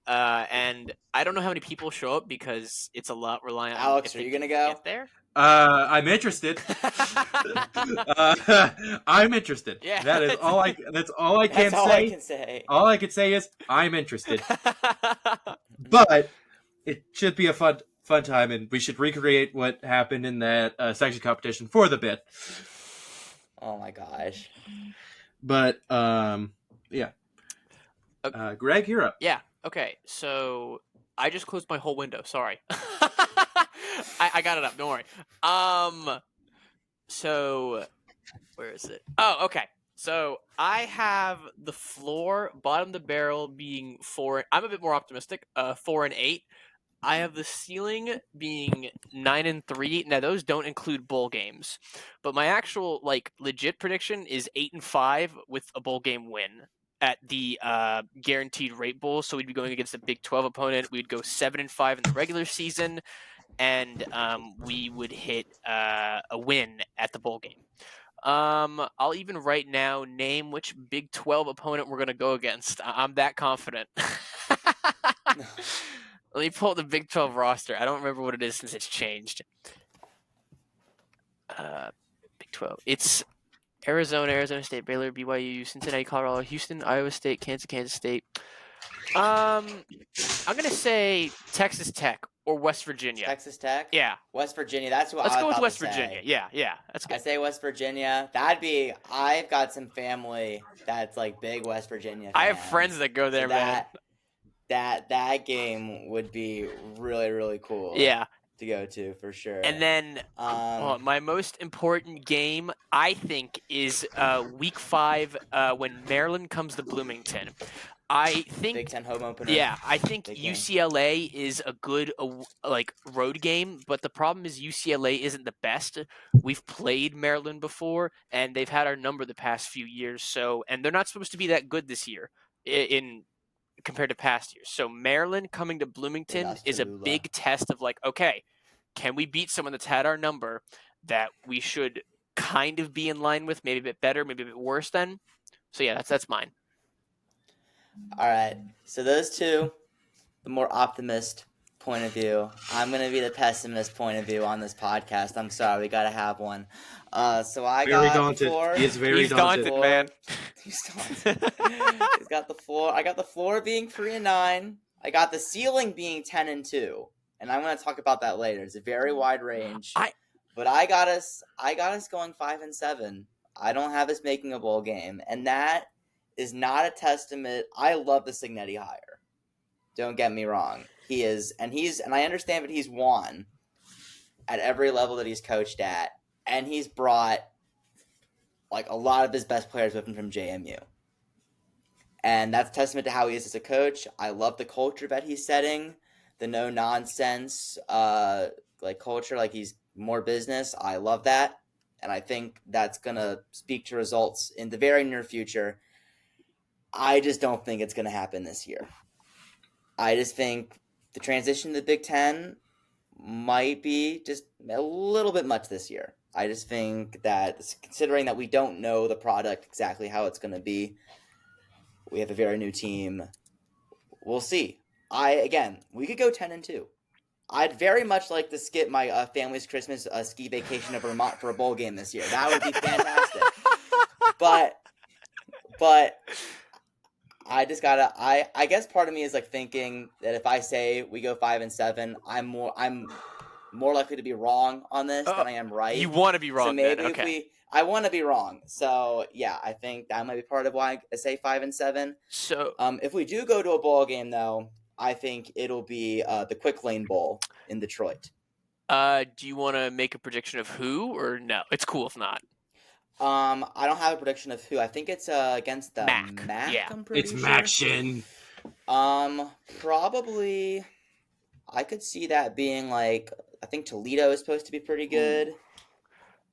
And I don't know how many people show up because it's a lot reliant on Alex, are you going to go? Get there? I'm interested. I'm interested. Yeah, That's all I can That's say. all I can say. All I can say is I'm interested. But it should be a fun time, and we should recreate what happened in that section competition for the bit. Oh my gosh. But yeah. Greg, you're up. Yeah. Okay. So I just closed my whole window. Sorry. I got it up. Don't worry. So where is it? Oh, okay. So I have the floor, bottom of the barrel being 4. I'm a bit more optimistic. 4-8. I have the ceiling being 9-3. Now those don't include bowl games, but my actual legit prediction is 8-5 with a bowl game win at the guaranteed rate bowl. So we'd be going against a Big 12 opponent. We'd go 7-5 in the regular season, and we would hit a win at the bowl game. I'll even right now name which Big 12 opponent we're going to go against. I'm that confident. Let me pull up the Big 12 roster. I don't remember what it is since it's changed. Big 12. It's Arizona State, Baylor, BYU, Cincinnati, Colorado, Houston, Iowa State, Kansas State. I'm going to say Texas Tech or West Virginia. Texas Tech? Yeah. West Virginia. That's what Let's I go with thought West to say. Virginia. Yeah. That's good. I say West Virginia. I've got some family that's big West Virginia fans. I have friends that go there, man. That game would be really, really cool. Yeah. To go to for sure. And then my most important game, I think, is week 5 when Maryland comes to Bloomington. I think Big Ten home opener. Yeah, I think UCLA is a good road game, but the problem is UCLA isn't the best. We've played Maryland before, and they've had our number the past few years. And they're not supposed to be that good this year in compared to past years. So Maryland coming to Bloomington is a big test of okay, can we beat someone that's had our number that we should kind of be in line with, maybe a bit better, maybe a bit worse than? So yeah, that's mine. All right. So those two, the more optimist point of view. I'm going to be the pessimist point of view on this podcast. I'm sorry. We got to have one. So I very got daunted. Floor. He's very daunted, man. He's daunted. He's got the floor. I got the floor being 3-9. I got the ceiling being 10-2. And I'm going to talk about that later. It's a very wide range. But I got us going 5-7. I don't have us making a bowl game. And that is not a testament. I love the Signetti hire. Don't get me wrong. He is, and I understand that he's won at every level that he's coached at, and he's brought a lot of his best players with him from JMU. And that's testament to how he is as a coach. I love the culture that he's setting, the no nonsense culture, he's more business. I love that. And I think that's going to speak to results in the very near future. I just don't think it's going to happen this year. I just think the transition to the Big Ten might be just a little bit much this year. I just think that considering that we don't know the product exactly how it's going to be, we have a very new team. We'll see. We could go 10-2. I'd very much like to skip my family's Christmas ski vacation to Vermont for a bowl game this year. That would be fantastic. but I just gotta. I guess part of me is like thinking that if I say we go 5-7, I'm more likely to be wrong on this than I am right. You want to be wrong? So maybe then. Okay. if I want to be wrong. So yeah, I think that might be part of why I say 5-7. So if we do go to a bowl game though, I think it'll be the Quick Lane Bowl in Detroit. do you want to make a prediction of who, or no? It's cool if not. I don't have a prediction of who. I think it's against the MAC. Yeah. I'm pretty It's sure. Maction. Probably. I could see that being like, I think Toledo is supposed to be pretty good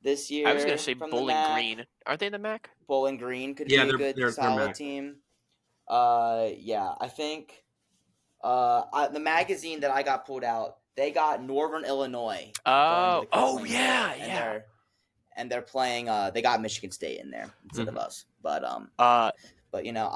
this year. I was gonna say from Bowling the MAC. Green. Aren't they the MAC? Bowling Green could Yeah, be a they're good solid MAC. team. Yeah, I think the magazine that I got pulled out, they got Northern Illinois. going to the Quick Lane Bowl, and they're playing. They got Michigan State in there instead of us. But I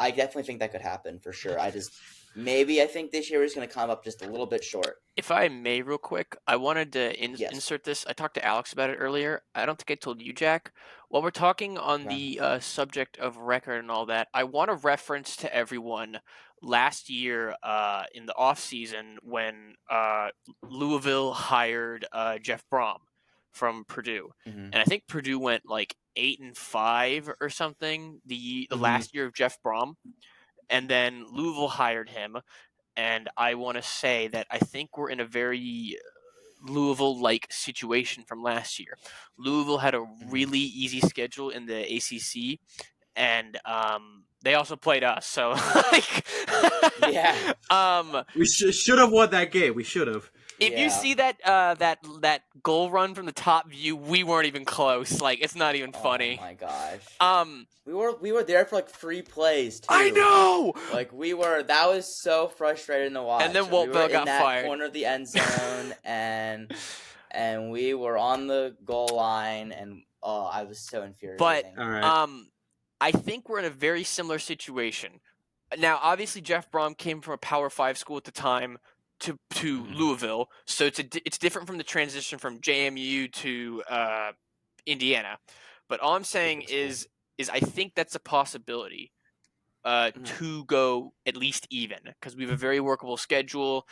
definitely think that could happen for sure. I think this year is going to come up just a little bit short. If I may, real quick, I wanted to insert this. I talked to Alex about it earlier. I don't think I told you, Jack. While we're talking on the subject of record and all that, I want to reference to everyone last year in the offseason when Louisville hired Jeff Brom from Purdue. Mm-hmm. And I think Purdue went like 8-5 or something the last year of Jeff Brom. And then Louisville hired him. And I want to say that I think we're in a very Louisville-like situation from last year. Louisville had a really easy schedule in the ACC, and they also played us. So, yeah, we should have won that game. We should have. If you see that goal run from the top view, we weren't even close. Like, it's not even funny. Oh my gosh. We were there for like 3 plays too. I know. Like that was so frustrating to watch. And then Walt Bell got fired. Corner of the end zone, and we were on the goal line, and I was so infuriated. But all right. I think we're in a very similar situation. Now, obviously, Jeff Brom came from a Power 5 school at the time to Louisville, so it's different from the transition from JMU to Indiana. But all I'm saying is I think that's a possibility to go at least even, because we have a very workable schedule.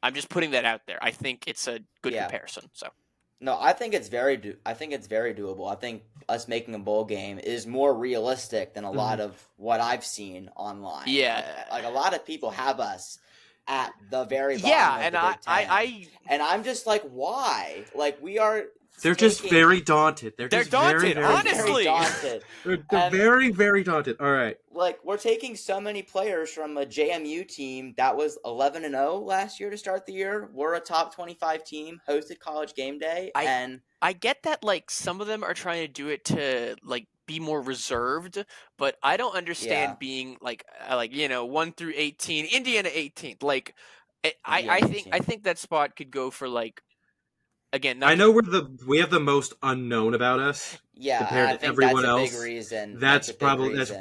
I'm just putting that out there. I think it's a good comparison. So no, I think it's very doable. I think us making a bowl game is more realistic than a lot of what I've seen online. Yeah, like a lot of people have us at the very bottom of the Big Ten. And I'm just like, why? Like, we are. They're just very daunted. They're daunted, very, honestly. Very daunted. They're very, very daunted. All right. Like, we're taking so many players from a JMU team that was 11-0 last year to start the year. We're a top 25 team, hosted College Game Day, I get that, like, some of them are trying to do it to, like, be more reserved, but I don't understand being, like 1 through 18, Indiana 18th. Like, I think that spot could go for, like, again, I know we have the most unknown about us. Yeah, compared I to think everyone that's a else. big reason. That's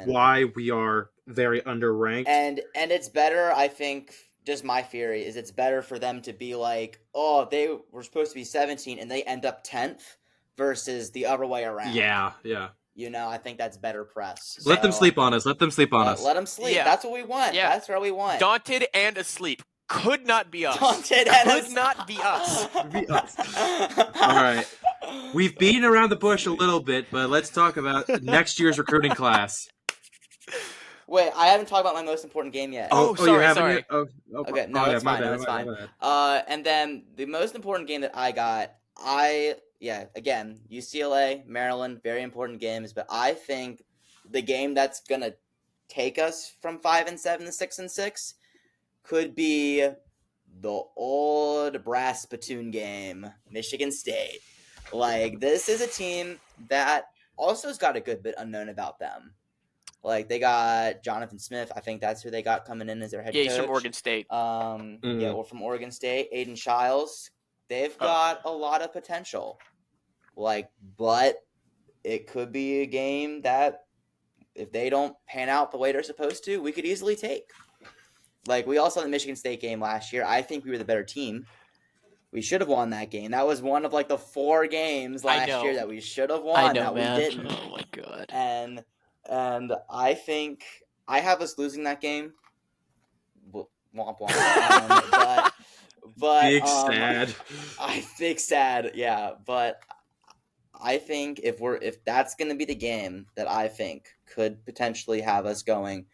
why we are very underranked. And it's better, I think. Just my theory is it's better for them to be like, oh, they were supposed to be 17 and they end up 10th versus the other way around. Yeah. I think that's better press. Let them sleep on us. Let them sleep on us. Let them sleep. Yeah. That's what we want. Yeah. That's what we want. Daunted and asleep. Could not be us. Daunted and Could not be us. All right. We've beaten around the bush a little bit, but let's talk about next year's recruiting class. Wait, I haven't talked about my most important game yet. Sorry. Okay, no, it's fine. It's fine. And then the most important game that I got, again, UCLA, Maryland, very important games, but I think the game that's gonna take us from 5-7 to 6-6 could be the old brass spittoon game, Michigan State. Like, this is a team that also has got a good bit unknown about them. Like, they got Jonathan Smith. I think that's who they got coming in as their head Yeah, coach. he's from Oregon State. Yeah, or from Oregon State. Aiden Childs. They've got a lot of potential. Like, but it could be a game that, if they don't pan out the way they're supposed to, we could easily take. Like, we all saw the Michigan State game last year. I think we were the better team. We should have won that game. That was one of, like, the 4 games last year that we should have won that man. we didn't. Oh, my God. And I think I have us losing that game. Womp womp. But Big sad. I think sad, yeah. But I think if that's going to be the game that I think could potentially have us going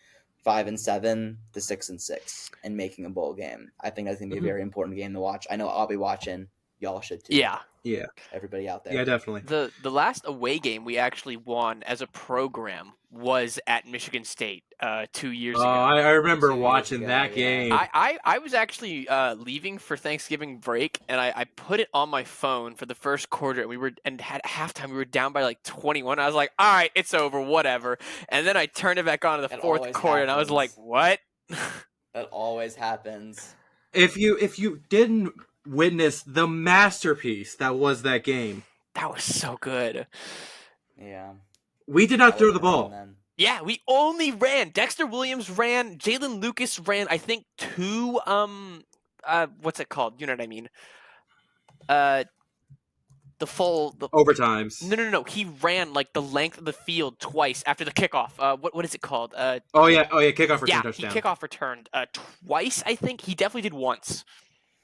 5-7 to 6-6 and making a bowl game, I think that's going to be a very important game to watch. I know I'll be watching. Y'all should too. Yeah. Yeah. Everybody out there. Yeah, definitely. The last away game we actually won as a program was at Michigan State 2 years ago. I remember 2 years watching ago, that game. I was actually leaving for Thanksgiving break, and I put it on my phone for the first quarter, and at halftime we were down by like 21. I was like, all right, it's over, whatever. And then I turned it back on in the fourth quarter, and I was like, what? That always happens. If you didn't witness the masterpiece that was that game, That was so good. Yeah. we did not throw the ball. Yeah, we only ran. Dexter Williams ran. Jalen Lucas ran. I think 2. What's it called? You know what I mean? The Overtimes. No. He ran like the length of the field twice after the kickoff. What is it called? Oh yeah, kickoff return touchdown. He kickoff returned twice. I think he definitely did once.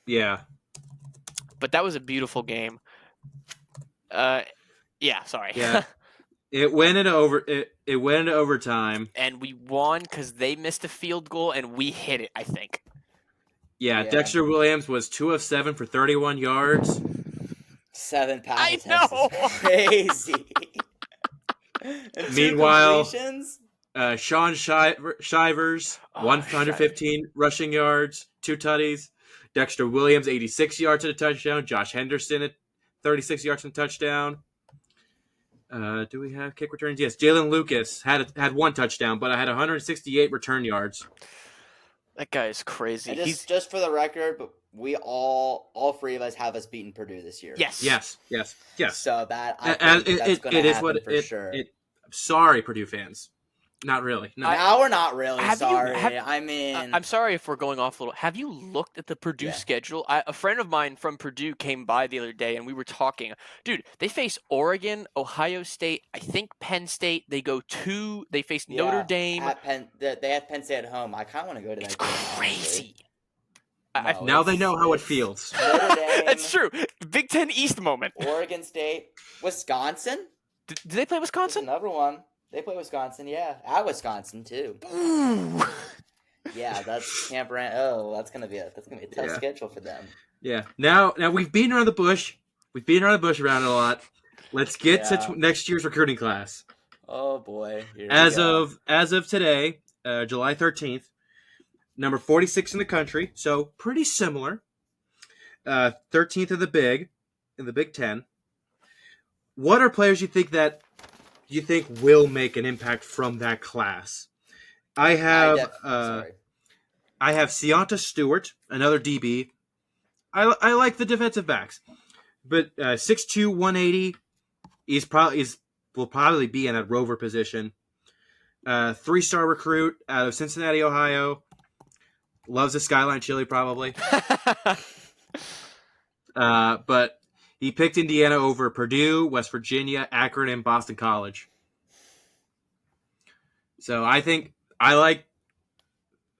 Yeah. But that was a beautiful game. Yeah. Sorry. Yeah. It went into overtime. And we won because they missed a field goal and we hit it, I think. Yeah, Dexter Williams was 2 of 7 for 31 yards. 7 pass I attempts know. is crazy. Meanwhile, Sean Shivers, 115 rushing yards, 2 tutties. Dexter Williams, 86 yards and a touchdown. Josh Henderson at 36 yards and a touchdown. Do we have kick returns? Yes, Jalen Lucas had 1 touchdown, but I had 168 return yards. That guy is crazy. And just for the record, but we all 3 of us have us beaten Purdue this year. Yes. So that's going to happen for sure. Sorry, Purdue fans. Not really. No. Now we're not really sorry. I'm sorry if we're going off a little. Have you looked at the Purdue schedule? A friend of mine from Purdue came by the other day, and we were talking. Dude, they face Oregon, Ohio State, I think Penn State. They face Notre Dame. They have Penn State at home. I kind of want to go to that. It's crazy. Now they know how it feels. Notre Dame, That's true. Big Ten East moment. Oregon State, Wisconsin. Did they play Wisconsin? Another one. They play Wisconsin, yeah. At Wisconsin too. Ooh. Yeah, that's Camp Rand. Oh, that's gonna be a tough schedule for them. Yeah. Now we've beaten around the bush. We've beaten around the bush around it a lot. Let's get to next year's recruiting class. Oh boy. As of today, July 13th, number 46 in the country, so pretty similar. 13th in the Big Ten. What are players you think will make an impact from that class? I have Seonta Stewart, another DB. I like the defensive backs, but 6'2", 180. Will probably be in that rover position. 3-star recruit out of Cincinnati, Ohio. Loves the Skyline chili, probably. But he picked Indiana over Purdue, West Virginia, Akron, and Boston College. So I think I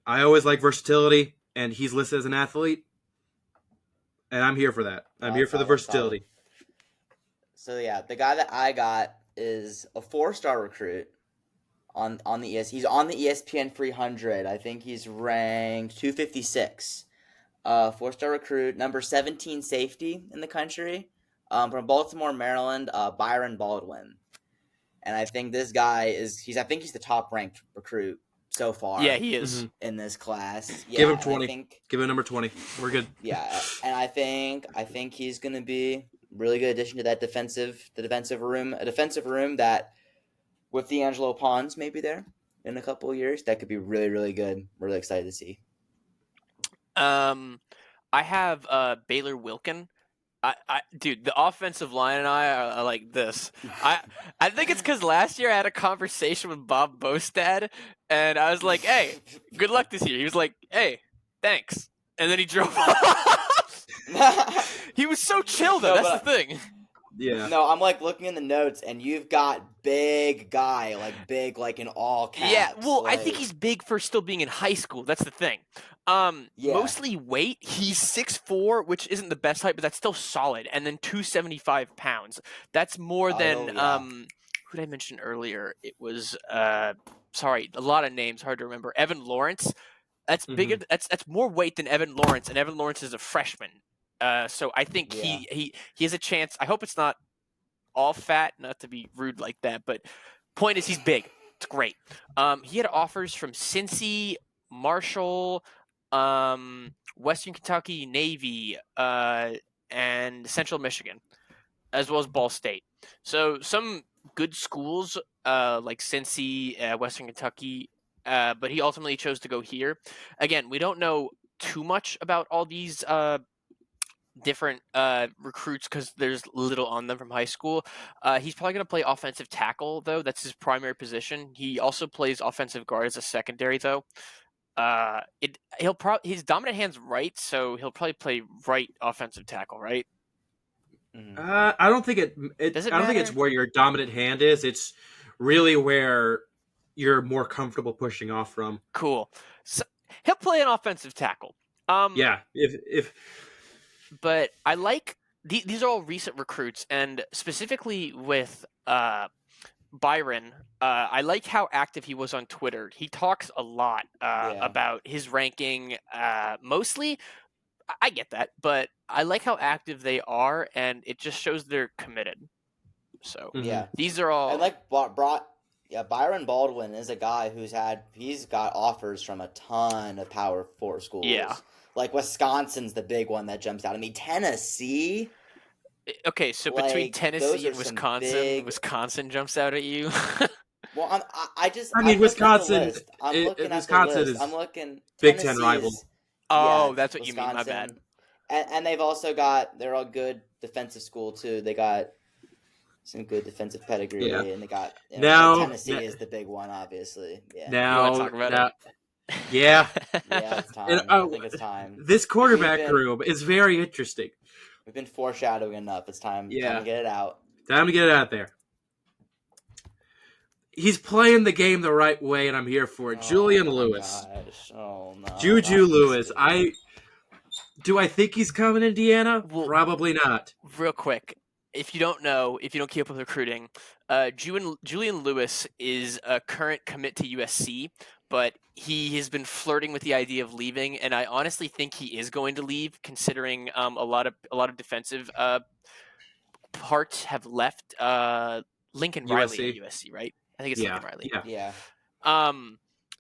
always like versatility, and he's listed as an athlete, and I'm here for that. I'm here for the versatility. So yeah, the guy that I got is a 4-star recruit on the He's on the ESPN 300. I think he's ranked 256. 4-star recruit, number 17 safety in the country, from Baltimore, Maryland, Byron Baldwin. And I think this guy he's the top ranked recruit so far. Yeah, he is in this class. Yeah, give him 20. Give him number 20. We're good. Yeah, and I think he's going to be a really good addition to that defensive room. A defensive room that with D'Angelo Pons maybe there in a couple of years. That could be really, really good. We're really excited to see. I have Baylor Wilkin. Dude, the offensive line and I are like this. I think it's because last year I had a conversation with Bob Bostad, and I was like, "Hey, good luck this year." He was like, "Hey, thanks," and then he drove off. He was so chill though. No, That's the thing. Yeah. No, I'm like looking in the notes, and you've got big guy, like big, like in all caps. Yeah, well, I like, think he's big for still being in high school. That's the thing. Yeah. Mostly weight. He's 6'4", which isn't the best height, but that's still solid. And then 275 pounds. That's more than yeah. who did I mention earlier? It was sorry, a lot of names, hard to remember. Evan Lawrence. That's bigger. That's more weight than Evan Lawrence, and Evan Lawrence is a freshman. So I think he has a chance. I hope it's not all fat, not to be rude like that, but point is he's big. It's great. He had offers from Cincy, Marshall, Western Kentucky, Navy, and Central Michigan, as well as Ball State. So some good schools like Cincy, Western Kentucky, but he ultimately chose to go here. Again, we don't know too much about all these different recruits because there's little on them from high school. He's probably going to play offensive tackle, though. That's his primary position. He also plays offensive guard as a secondary, though. His dominant hand's right, so he'll probably play right offensive tackle, right? I don't think I don't think it's where your dominant hand is. It's really where you're more comfortable pushing off from. Cool. So he'll play an offensive tackle. Yeah, if But I like these are all recent recruits, and specifically with Byron, I like how active he was on Twitter. He talks a lot about his ranking. Mostly, I get that, but I like how active they are, and it just shows they're committed. So these are all. And like Byron Baldwin is a guy he's got offers from a ton of Power 4 schools. Yeah. Like Wisconsin's the big one that jumps out. I mean, Tennessee. Okay, so between Tennessee and Wisconsin, Wisconsin jumps out at you. Well, I mean, Wisconsin. I'm looking at Wisconsin the list. is I'm looking. Big Ten rival. Oh, that's what you mean. My bad. And they've also they're all good defensive school too. They got some good defensive pedigree, and they got Tennessee is the big one, obviously. Yeah. You want to talk about it? Yeah. Yeah, it's time. I think it's time. This quarterback room is very interesting. We've been foreshadowing enough. It's time to get it out. Time to get it out there. He's playing the game the right way, and I'm here for it. Julian Lewis. Gosh. Oh, no. Juju Lewis. Do I think he's coming to Indiana? Well, probably not. Real quick, if you don't know, if you don't keep up with recruiting, Julian Lewis is a current commit to USC, but he has been flirting with the idea of leaving, and I honestly think he is going to leave, considering a lot of defensive parts have left. Lincoln Riley at USC, right? I think it's Lincoln Riley. Yeah.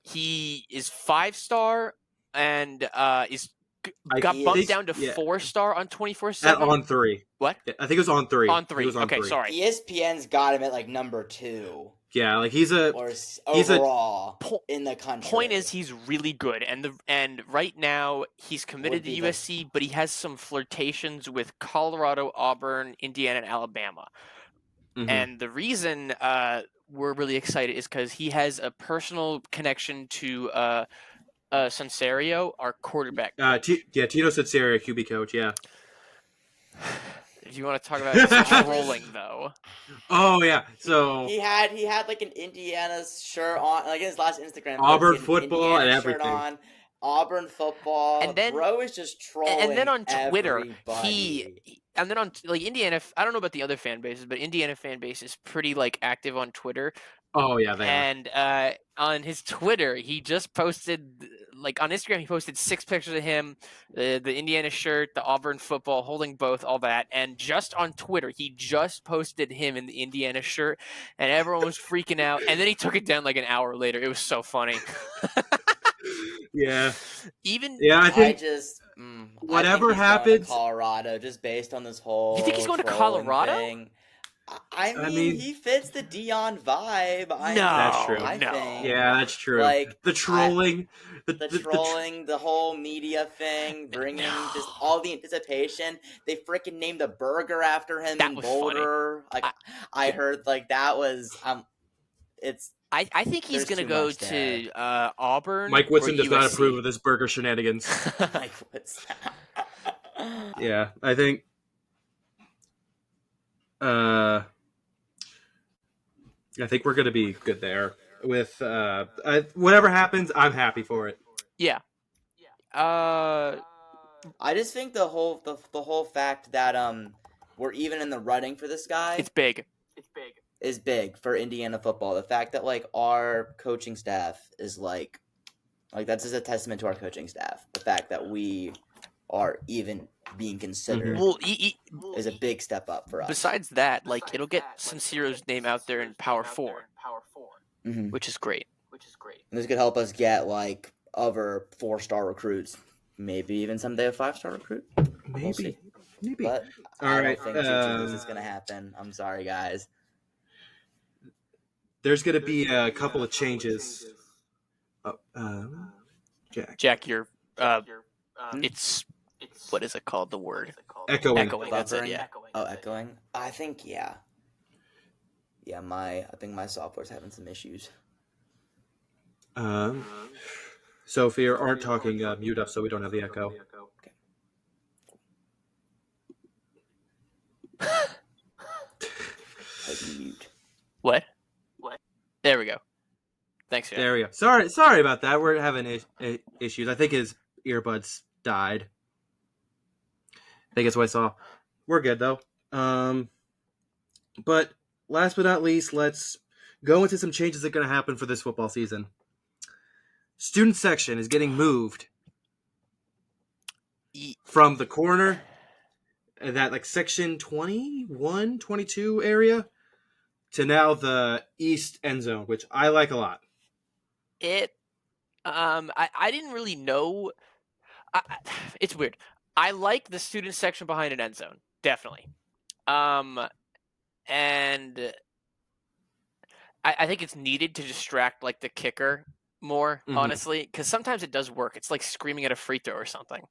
He is 5-star and got bumped down to 4-star on 24/7. On 3. What? I think it was on 3. On 3. Okay, 3. sorry. ESPN's got him at like number 2. Yeah, like he's overall in the country. Point is, he's really good, and right now he's committed to USC, but he has some flirtations with Colorado, Auburn, Indiana, and Alabama. Mm-hmm. And the reason we're really excited is because he has a personal connection to Sanserio, our quarterback. Tito Sanserio, QB coach. Yeah. If you want to talk about trolling, though. Oh yeah, so he had like an Indiana shirt on, like in his last Instagram. Auburn football and everything. Shirt on, Auburn football. And then bro is just trolling. And then on Twitter, everybody. and then on like Indiana. I don't know about the other fan bases, but Indiana fan base is pretty like active on Twitter. Oh yeah, they and on his Twitter, he just posted, like on Instagram, he posted 6 pictures of him, the Indiana shirt, the Auburn football, holding both, all that. And just on Twitter, he just posted him in the Indiana shirt, and everyone was freaking out. And then he took it down like an hour later. It was so funny. Yeah. I think whatever happens, Colorado, just based on this whole. You think he's going to Colorado? Thing. I I mean, mean, he fits the Dion vibe. that's true. I No. think. Yeah, that's true. Like The trolling, the trolling, the whole media thing, bringing just all the anticipation. They freaking named a burger after him That in was funny. Boulder. Like I yeah. heard, like that was it's I think he's there's gonna too go much there. to Auburn Mike or Woodson does not approve of USC. this burger shenanigans. Like what's that? Yeah, I think. I think we're gonna be good there. With whatever happens, I'm happy for it. Yeah. I just think the whole fact that we're even in the running for this guy It's big. is big for Indiana football. The fact that like our coaching staff is like that's just a testament to our coaching staff. The fact that we are even being considered Well, is a big step up for us. besides that, like it'll get Sincero's name out there in Power 4, Mm-hmm. which is great. And this could help us get like other 4-star recruits, maybe even someday a 5-star recruit. We'll see. Maybe. But All I right, don't think this is gonna happen. I'm sorry, guys. There's gonna be a couple of changes. Jack. Jack, you're it's what is it called? The word Echoing. echoing. That's it. Yeah. Oh, echoing. I think yeah. I think my software's having some issues. So if you aren't talking, mute up so we don't have the echo. Mute. What? There we go. Thanks, Jack. There we go. Sorry about that. We're having issues. I think his earbuds died. I think that's what I saw. We're good though. But last but not least, let's go into some changes that are going to happen for this football season. Student section is getting moved from the corner, that like section 21, 22 area, to now the east end zone, which I like a lot. I didn't really know. It's weird. I like the student section behind an end zone, definitely. And I think it's needed to distract like the kicker more, honestly, because sometimes it does work. It's like screaming at a free throw or something.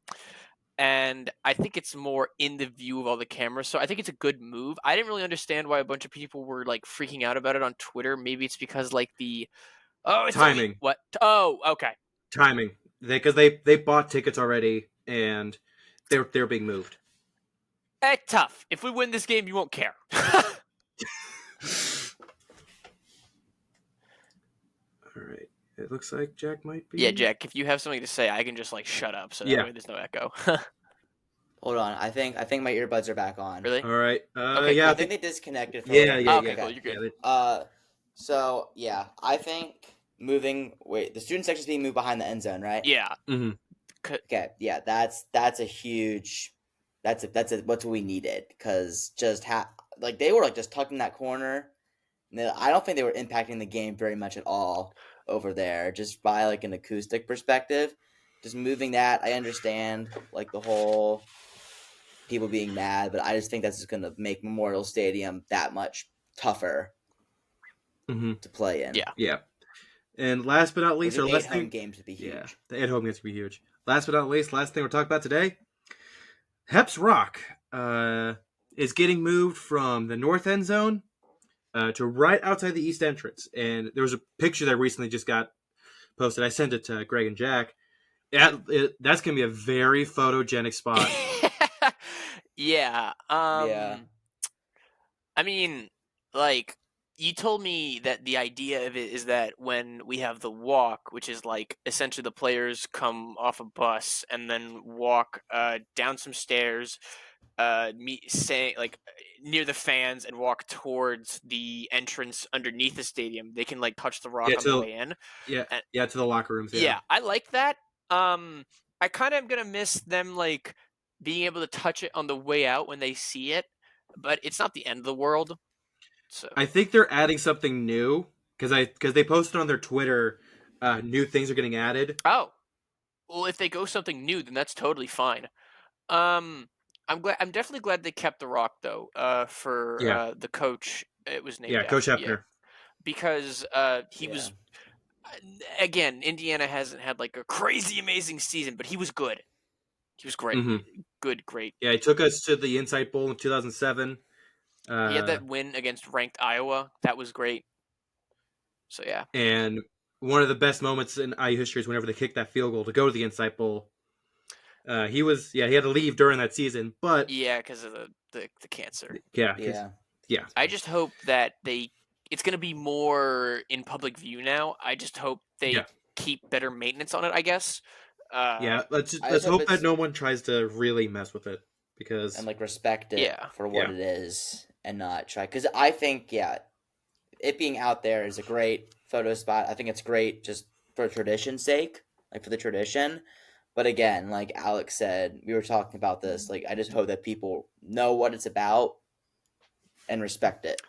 And I think it's more in the view of all the cameras. So I think it's a good move. I didn't really understand why a bunch of people were like freaking out about it on Twitter. Maybe it's because like it's timing. What? Oh, okay. Timing. Because they bought tickets already and they're being moved. Tough. If we win this game, you won't care. All right. It looks like Jack might be. Yeah, Jack. If you have something to say, I can just like shut up, so that way there's no echo. Hold on. I think my earbuds are back on. Really? All right. Okay, yeah. I think they disconnected. For Okay, cool. You're good. So yeah, I think moving. Wait, the student section is being moved behind the end zone, right? Yeah. Mm-hmm. Okay. Yeah, that's a huge. That's what we needed, because just like they were like just tucked in that corner. I don't think they were impacting the game very much at all over there, just by like an acoustic perspective. Just moving that, I understand like the whole people being mad, but I just think that's just going to make Memorial Stadium that much tougher to play in. Yeah. And last but not least, the our last home games would be huge. Yeah, the 8 home games would be huge. Last but not least, last thing we're talking about today, Heps Rock is getting moved from the north end zone to right outside the east entrance. And there was a picture that recently just got posted. I sent it to Greg and Jack. That's going to be a very photogenic spot. Yeah. Yeah. I mean, like, you told me that the idea of it is that when we have the walk, which is like essentially the players come off a bus and then walk down some stairs, near the fans, and walk towards the entrance underneath the stadium, they can like touch the rock on the way in. Yeah, to the locker rooms. Yeah, I like that. I kind of am gonna miss them like being able to touch it on the way out when they see it, but it's not the end of the world. So I think they're adding something new because they posted on their Twitter new things are getting added. Oh, well, if they go something new, then that's totally fine. I'm glad. I'm definitely glad they kept The Rock though. For Yeah. the coach, it was named Yeah, Coach after. Yeah, Hefner. because he Yeah. was. Again, Indiana hasn't had like a crazy amazing season, but he was good. He was great. hmm Good, great. Yeah, he took us to the Insight Bowl in 2007. He had that win against ranked Iowa. That was great. So yeah. And one of the best moments in IU history is whenever they kicked that field goal to go to the Insight Bowl. He had to leave during that season, but Yeah, because of the cancer. yeah, Yeah. yeah, I just hope that it's going to be more in public view now. I just hope yeah, they keep better maintenance on it, I guess. yeah. Let's I let's just hope hope that it's no one tries to really mess with it because and like respect it Yeah. for what Yeah. it is and not try. Because I think it being out there is a great photo spot. I think it's great just for tradition's sake, like for the tradition. But again, like Alex said, we were talking about this. Like, I just hope that people know what it's about and respect it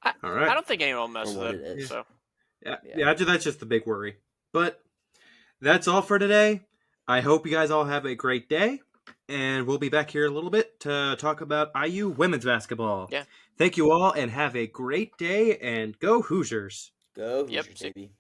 I, all I right, don't think anyone will for mess with what it. it is. So yeah, Yeah. that's just the big worry. But that's all for today. I hope you guys all have a great day, and we'll be back here in a little bit to talk about IU women's basketball. Yeah. Thank you all, and have a great day, and go Hoosiers. Go Yep. Hoosiers, baby.